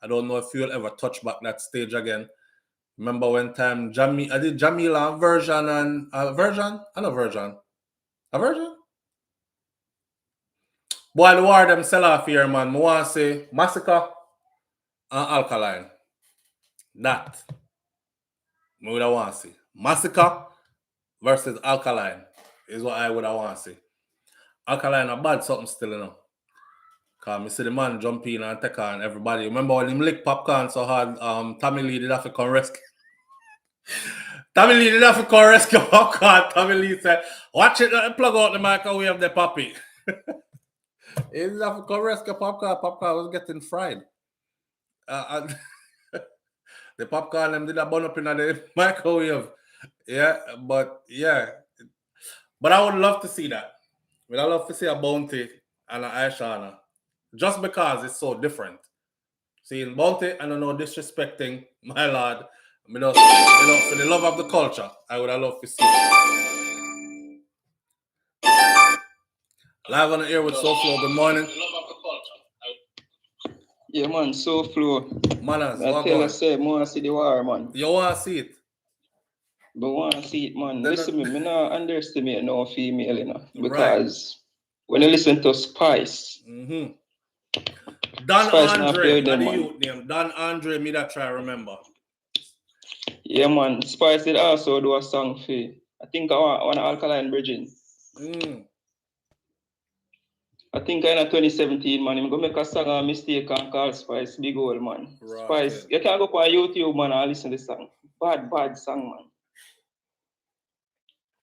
I don't know if you'll ever touch back that stage again. Remember when time I did Jamila version and a version? A version? Boy, the war them sell off here, man. I want to say Massacre and Alkaline. That. I would want to see. Massacre versus Alkaline is what I would want to see. Alkaline a bad something still, you know. Because I see the man jump in and take on everybody. Remember when him lick popcorn so hard, Tommy Lee did have to come rescue. Tommy Lee did have to come rescue popcorn. Tommy Lee said, watch it, plug out the microwave, the puppy. He did have to come rescue popcorn. Popcorn was getting fried. And the popcorn them did a burn up in the microwave. Yeah, but yeah. But I would love to see that. I would love to see a Bounty and an Ishawna. Just because it's so different. Seeing Bounty, I don't know, disrespecting my lord. For the love of the culture, I would have loved to see it. Live on the air with SouFLo, good morning. Yeah, man, SouFLo. Manners, I tell you, say, I want to see the war, man. You want to see it? But I want to see it, man. Listen, me not underestimate no female, you know, because when you listen to Spice, Don Spice Andre, the youth name. Don Andre, me that try remember. Yeah, man. Spice did also do a song for, I think, I want Alkaline Bridging. I think in 2017, man, I'm going to make a song a mistake and call Spice Big Old, man. Right. Spice, you can go on YouTube, man, and listen to the song. Bad song, man.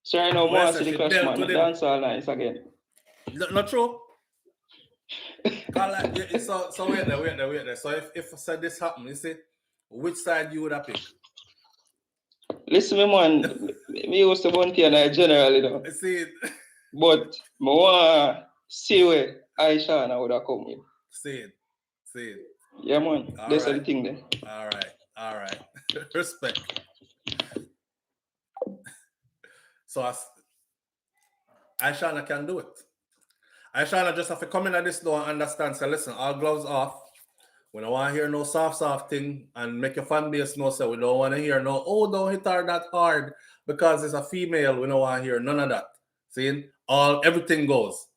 So I know more see the clash, man. The dance all nice again. Not true. So wait there. So if I said this happen, you see, which side you would have picked? Listen, me, man, me used to want to in general, you know. I see it. But I want to see where Ishawna would have come with. See it. Yeah, man. That's the thing then. All right. Respect. So Ishawna can do it. Ishawna just have to come in at this door and understand. So listen, all gloves off. We don't want to hear no soft thing and make your fan base know. So we don't want to hear no, don't hit her that hard because it's a female. We don't want to hear none of that. See, everything goes.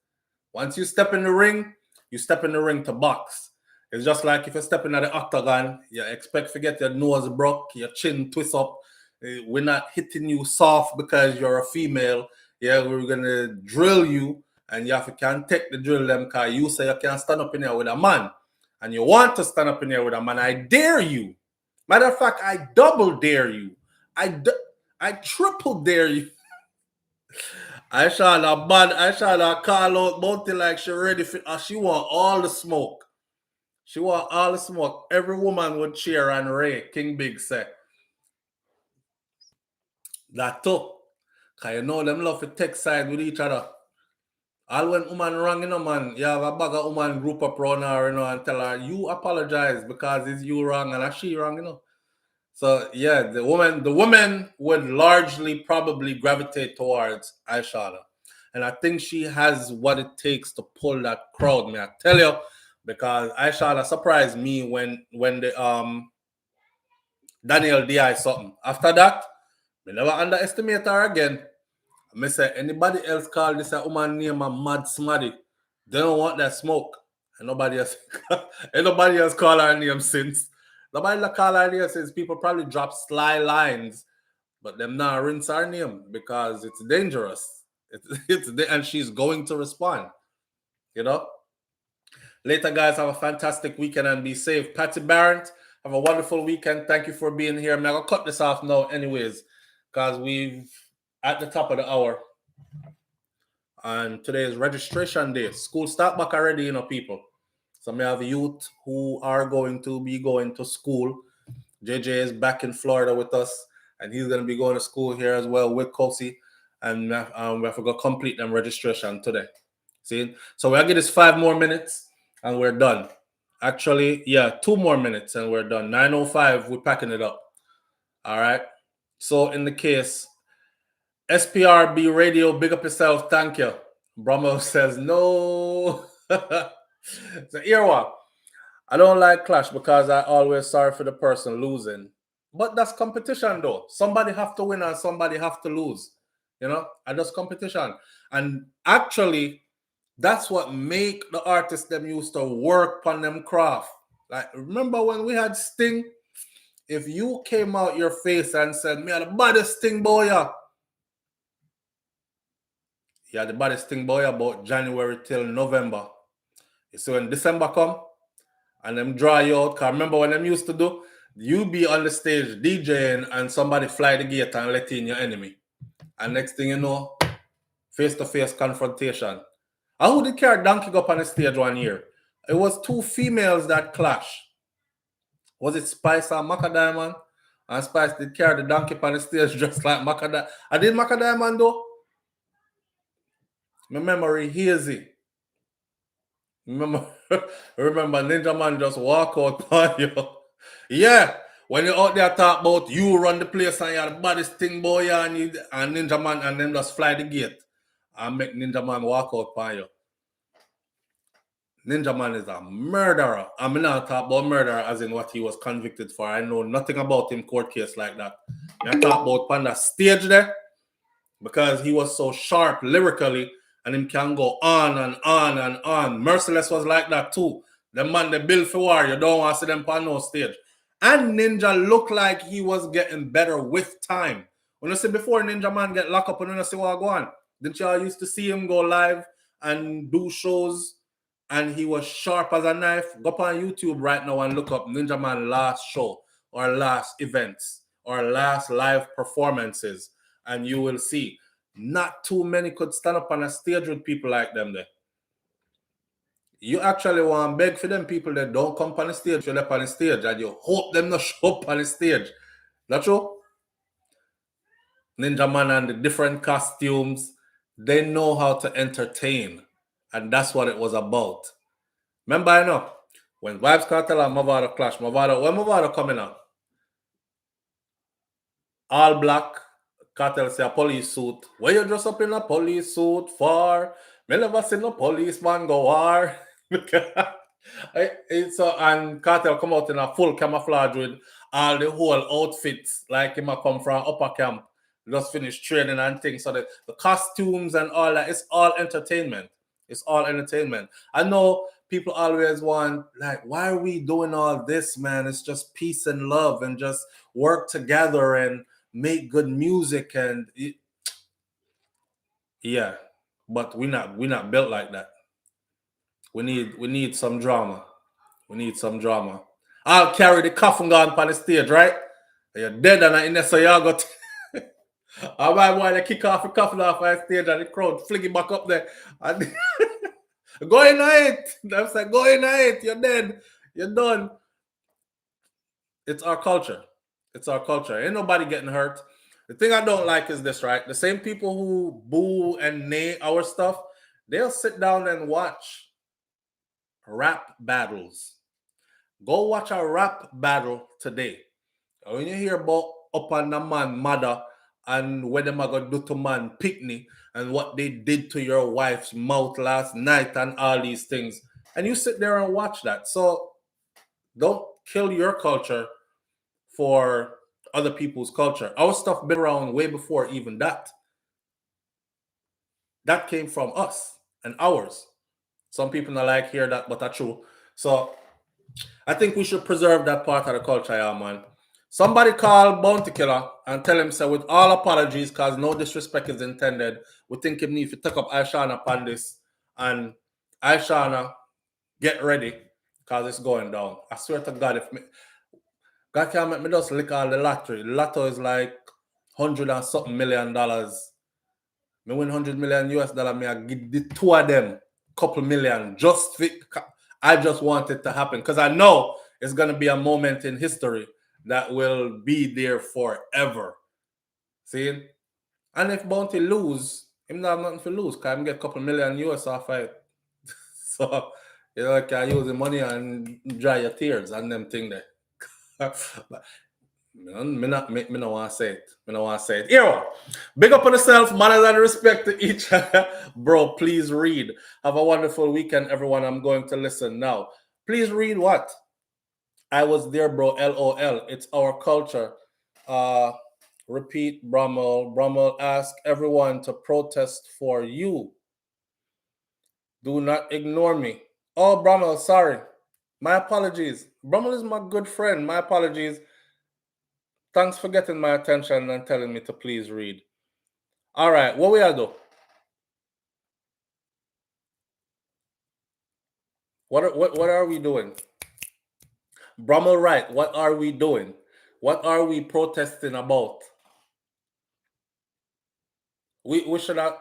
Once you step in the ring, you step in the ring to box. It's just like if you step in the octagon, you expect to get your nose broke, your chin twist up. We're not hitting you soft because you're a female. Yeah, we're gonna drill you, and you can't take the drill them because you say you can't stand up in here with a man. And you want to stand up in here with a man. I dare you. Matter of fact, I double dare you. I triple dare you. Ishawna call out Bounty like she ready for she want all the smoke. She want all the smoke. Every woman would cheer and Ray, King Big said. That too. Because you know them love to take side with each other. All when woman wrong, you know, man, you have a bag of woman group up around her, you know, and tell her, you apologize because it's you wrong and she wrong, you know. So yeah, the woman would largely probably gravitate towards Ishawna. And I think she has what it takes to pull that crowd, man. I tell you, because Ishawna surprised me when the Daniel DI something. After that, we never underestimate her again. I say anybody else call this a woman name a mad smaddy. They don't want that smoke. And nobody else call her name since. Nobody call her name since. People probably drop sly lines, but them not rinse her name because it's dangerous. And she's going to respond. You know? Later, guys, have a fantastic weekend and be safe. Patty Barrett, have a wonderful weekend. Thank you for being here. I'm going to cut this off now anyways because we've at the top of the hour. And today is registration day. School start back already, you know, people. So we have youth who are going to be going to school. JJ is back in Florida with us, and he's going to be going to school here as well with Kosi. And we have to go complete them registration today. See? So we'll give this 5 more minutes, and we're done. Actually, yeah, 2 more minutes, and we're done. 9:05, we're packing it up. All right? So in the case... SPRB Radio, big up yourself. Thank you. Brahmo says no. So here what? I don't like clash because I always sorry for the person losing. But that's competition though. Somebody have to win and somebody have to lose. You know? And that's competition. And actually, that's what make the artists them used to work on them craft. Like, remember when we had Sting? If you came out your face and said, me are the baddest Sting boy, yeah, the baddest thing boy about January till November. You see when December come and them dry you out, because remember when them used to do, you be on the stage DJing and somebody fly the gate and let in your enemy. And next thing you know, face-to-face confrontation. And who did carry Donkey up on the stage one year? It was 2 females that clash. Was it Spice and Macadiamond? And Spice did carry the donkey on the stage just like Macadiamond. I did Macadiamond though. My memory hazy. Remember Ninja Man just walk out on you. Yeah, when you're out there talk about you run the place and you're the baddest thing boy and Ninja Man and then just fly the gate and make Ninja Man walk out on you. Ninja Man is a murderer. I'm not talking about murderer as in what he was convicted for. I know nothing about him court case like that. I talk about on the stage there because he was so sharp lyrically. And him can go on and on and on. Merciless was like that too. The man they built for war. You don't want to see them on no stage. And Ninja looked like he was getting better with time. When you see before Ninja Man get locked up and you see what go on. Didn't y'all used to see him go live and do shows? And he was sharp as a knife. Go up on YouTube right now and look up Ninja Man last show or last events or last live performances. And you will see. Not too many could stand up on a stage with people like them there. You actually want to beg for them people that don't come on the stage, you're up on the stage, and you hope them not show up on the stage. Not true? Ninja Man and the different costumes, they know how to entertain. And that's what it was about. Remember, I know, when Vibes Cartel and Mavado clash, when Mavado coming out, all black, Cartel say a police suit. Where you dress up in a police suit for? Me never seen no policeman go war. And Cartel come out in a full camouflage with all the whole outfits, like him a come from upper camp, just finished training and things. So the costumes and all that, it's all entertainment. It's all entertainment. I know people always want, like, why are we doing all this, man? It's just peace and love and just work together and make good music and yeah, but we're not built like that. We need some drama. We need some drama. I'll carry the coffin gun on the stage, right? You're dead and in there, so y'all got all right, boy, they kick off the coffin off the stage and the crowd fling it back up there. And go in it. That's like go in it, you're dead. You're done. It's our culture. It's our culture. Ain't nobody getting hurt. The thing I don't like is this, right? The same people who boo and neigh our stuff, they'll sit down and watch rap battles. Go watch a rap battle today. When you hear about up on the man mother and what them are gonna do to man picnic and what they did to your wife's mouth last night and all these things, and you sit there and watch that. So don't kill your culture for other people's culture. Our stuff been around way before even that. That came from us and ours. Some people don't like hear that, but that's true. So I think we should preserve that part of the culture, yeah, man. Somebody call Bounty Killer and tell him, so with all apologies, because no disrespect is intended, we think him need to take up Ishawna upon this. And Ishawna, get ready, because it's going down. I swear to God, if me, God can't make me just lick all the lottery. The lotto is like $100 and something million. Me win $100 million US, me I give the two of them couple million. I just want it to happen because I know it's gonna be a moment in history that will be there forever. See? And if Bounty lose, him not have nothing to lose, because I get a couple million US off it. So you know, I can use the money and dry your tears and them thing there. Me no want to say it. Me no want to say it. Here, big up on yourself, manners and respect to each other. Bro, please read. Have a wonderful weekend, everyone. I'm going to listen now. Please read what? I was there, bro. LOL. It's our culture. Repeat, Brummel. Brummel, ask everyone to protest for you. Do not ignore me. Oh, Brummel, sorry. My apologies. Brummel is my good friend. My apologies. Thanks for getting my attention and telling me to please read. All right, what we are do? What are we doing? Brummel, right? What are we doing? What are we protesting about? We should have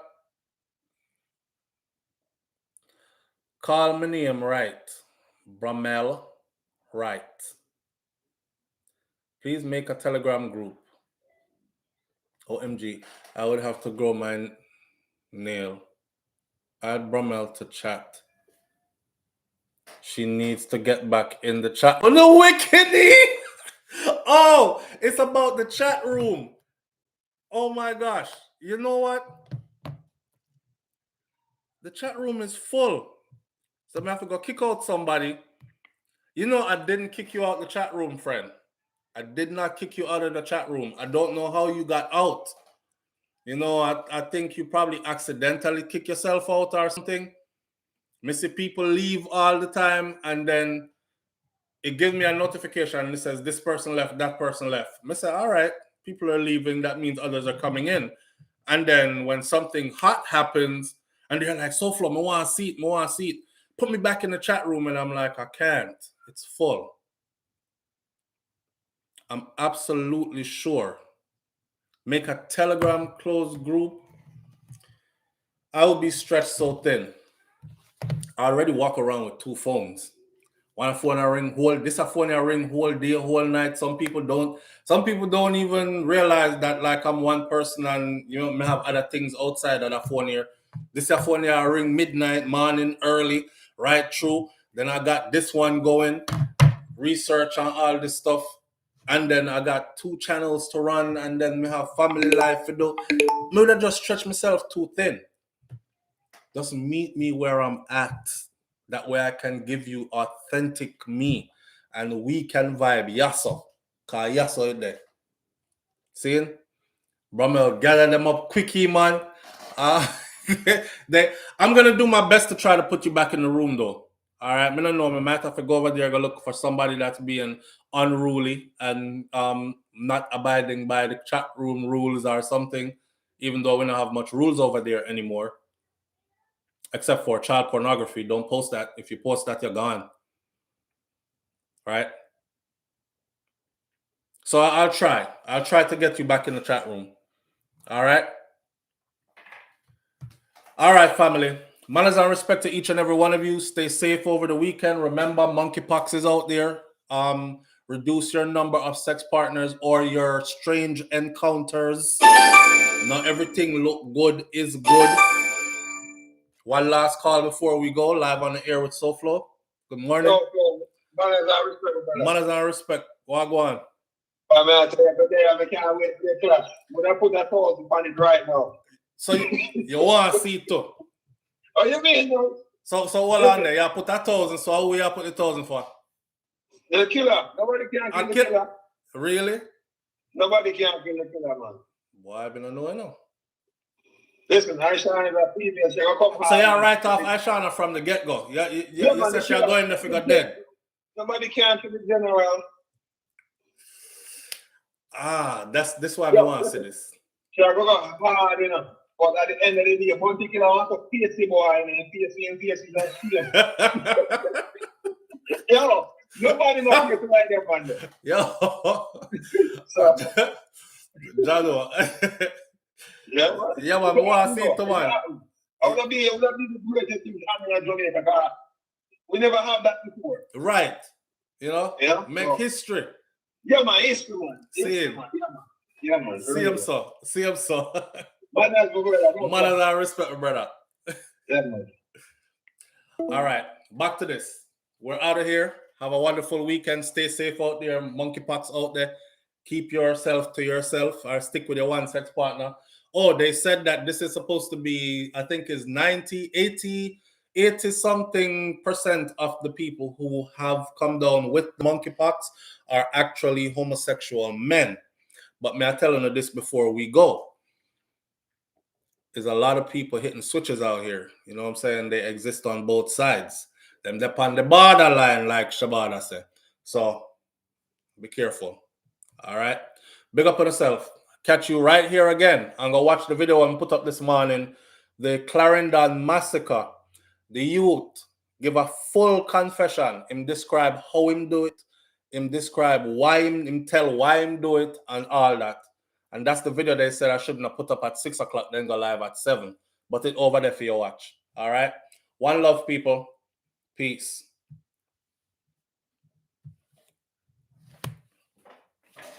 call my name right. Brummel, right? Please make a Telegram group. OMG, I would have to grow my nail. Add Brummel to chat. She needs to get back in the chat. Oh, no, Wickedy! Oh, it's about the chat room. Oh my gosh. You know what? The chat room is full. So I have to go kick out somebody. You know, I didn't kick you out the chat room, friend. I did not kick you out of the chat room. I don't know how you got out. You know, I think you probably accidentally kick yourself out or something. I see people leave all the time and then it gives me a notification and it says this person left, that person left. I say, all right, people are leaving. That means others are coming in. And then when something hot happens and they're like, SouFlo, I want a seat. Put me back in the chat room. And I'm like, I can't. It's full. I'm absolutely sure. Make a Telegram closed group. I will be stretched so thin. I already walk around with two phones. One phone I ring this a phone I ring whole day, whole night. Some people don't even realize that like I'm one person and you know, may have other things outside of the phone here. This a phone I ring midnight, morning, early, right through. Then I got this one going, research on all this stuff. And then I got 2 channels to run, and then we have family life to do. Maybe I just stretch myself too thin. Just meet me where I'm at. That way I can give you authentic me. And we can vibe. Yasso. Cause Yasso is there. See? Brummel, gather them up quickie, man. I'm going to do my best to try to put you back in the room, though. All right? I don't know. I might have to go over there and look for somebody that's being unruly and not abiding by the chat room rules or something, even though we don't have much rules over there anymore. Except for child pornography. Don't post that. If you post that, you're gone. Right? So I'll try. I'll try to get you back in the chat room. All right? All right, family. Manners and respect to each and every one of you. Stay safe over the weekend. Remember, monkeypox is out there. Reduce your number of sex partners or your strange encounters. Not everything look good is good. One last call before we go. Live on the air with SouFlo. Good morning. Manners and respect, brother. Manners and respect. What go on? I can't wait for the clash. I'm going to put that pause on it right now. So you want to see it too? Oh, you mean? No? So hold on there. You put 1,000. So how will you put the 1,000 for? The killer. Nobody can kill the killer. Really? Nobody can kill the killer, man. Boy, I've been knowing now. Listen, Ishawna is a female. She come so you're right off Ishawna from the get-go. You said she'll go in there if you got dead. Nobody can kill the general. This why I want to say this. She'll go hard, you know. But at the end of the day, one thing I want to face the boy and face him like shame. Yo, nobody knows you to like them, man. Yo. So, Jado. yeah, man. Yeah, man. I want to see it, man. I want to be the greatest thing happening in Jamaica. We never have that before. Right. You know? Yeah. Make history. Yeah, man. History, man. See him. Yeah, man. See him, so. See him, so. Manners and respect, brother. Yeah, man. All right. Back to this. We're out of here. Have a wonderful weekend. Stay safe out there. Monkeypox out there. Keep yourself to yourself or stick with your one sex partner. Oh, they said that this is supposed to be, I think is 80 something % of the people who have come down with the monkeypox are actually homosexual men. But may I tell you this before we go? There's a lot of people hitting switches out here. You know what I'm saying? They exist on both sides. Them they're on the borderline, like Shabada said. So be careful. All right. Big up on yourself. Catch you right here again. I'm gonna watch the video I put up this morning. The Clarendon massacre. The youth give a full confession. Him describe how him do it. Him describe why him tell why him do it and all that. And that's the video they said I shouldn't have put up at 6 o'clock, then go live at 7. But it's over there for your watch. All right. One love, people. Peace.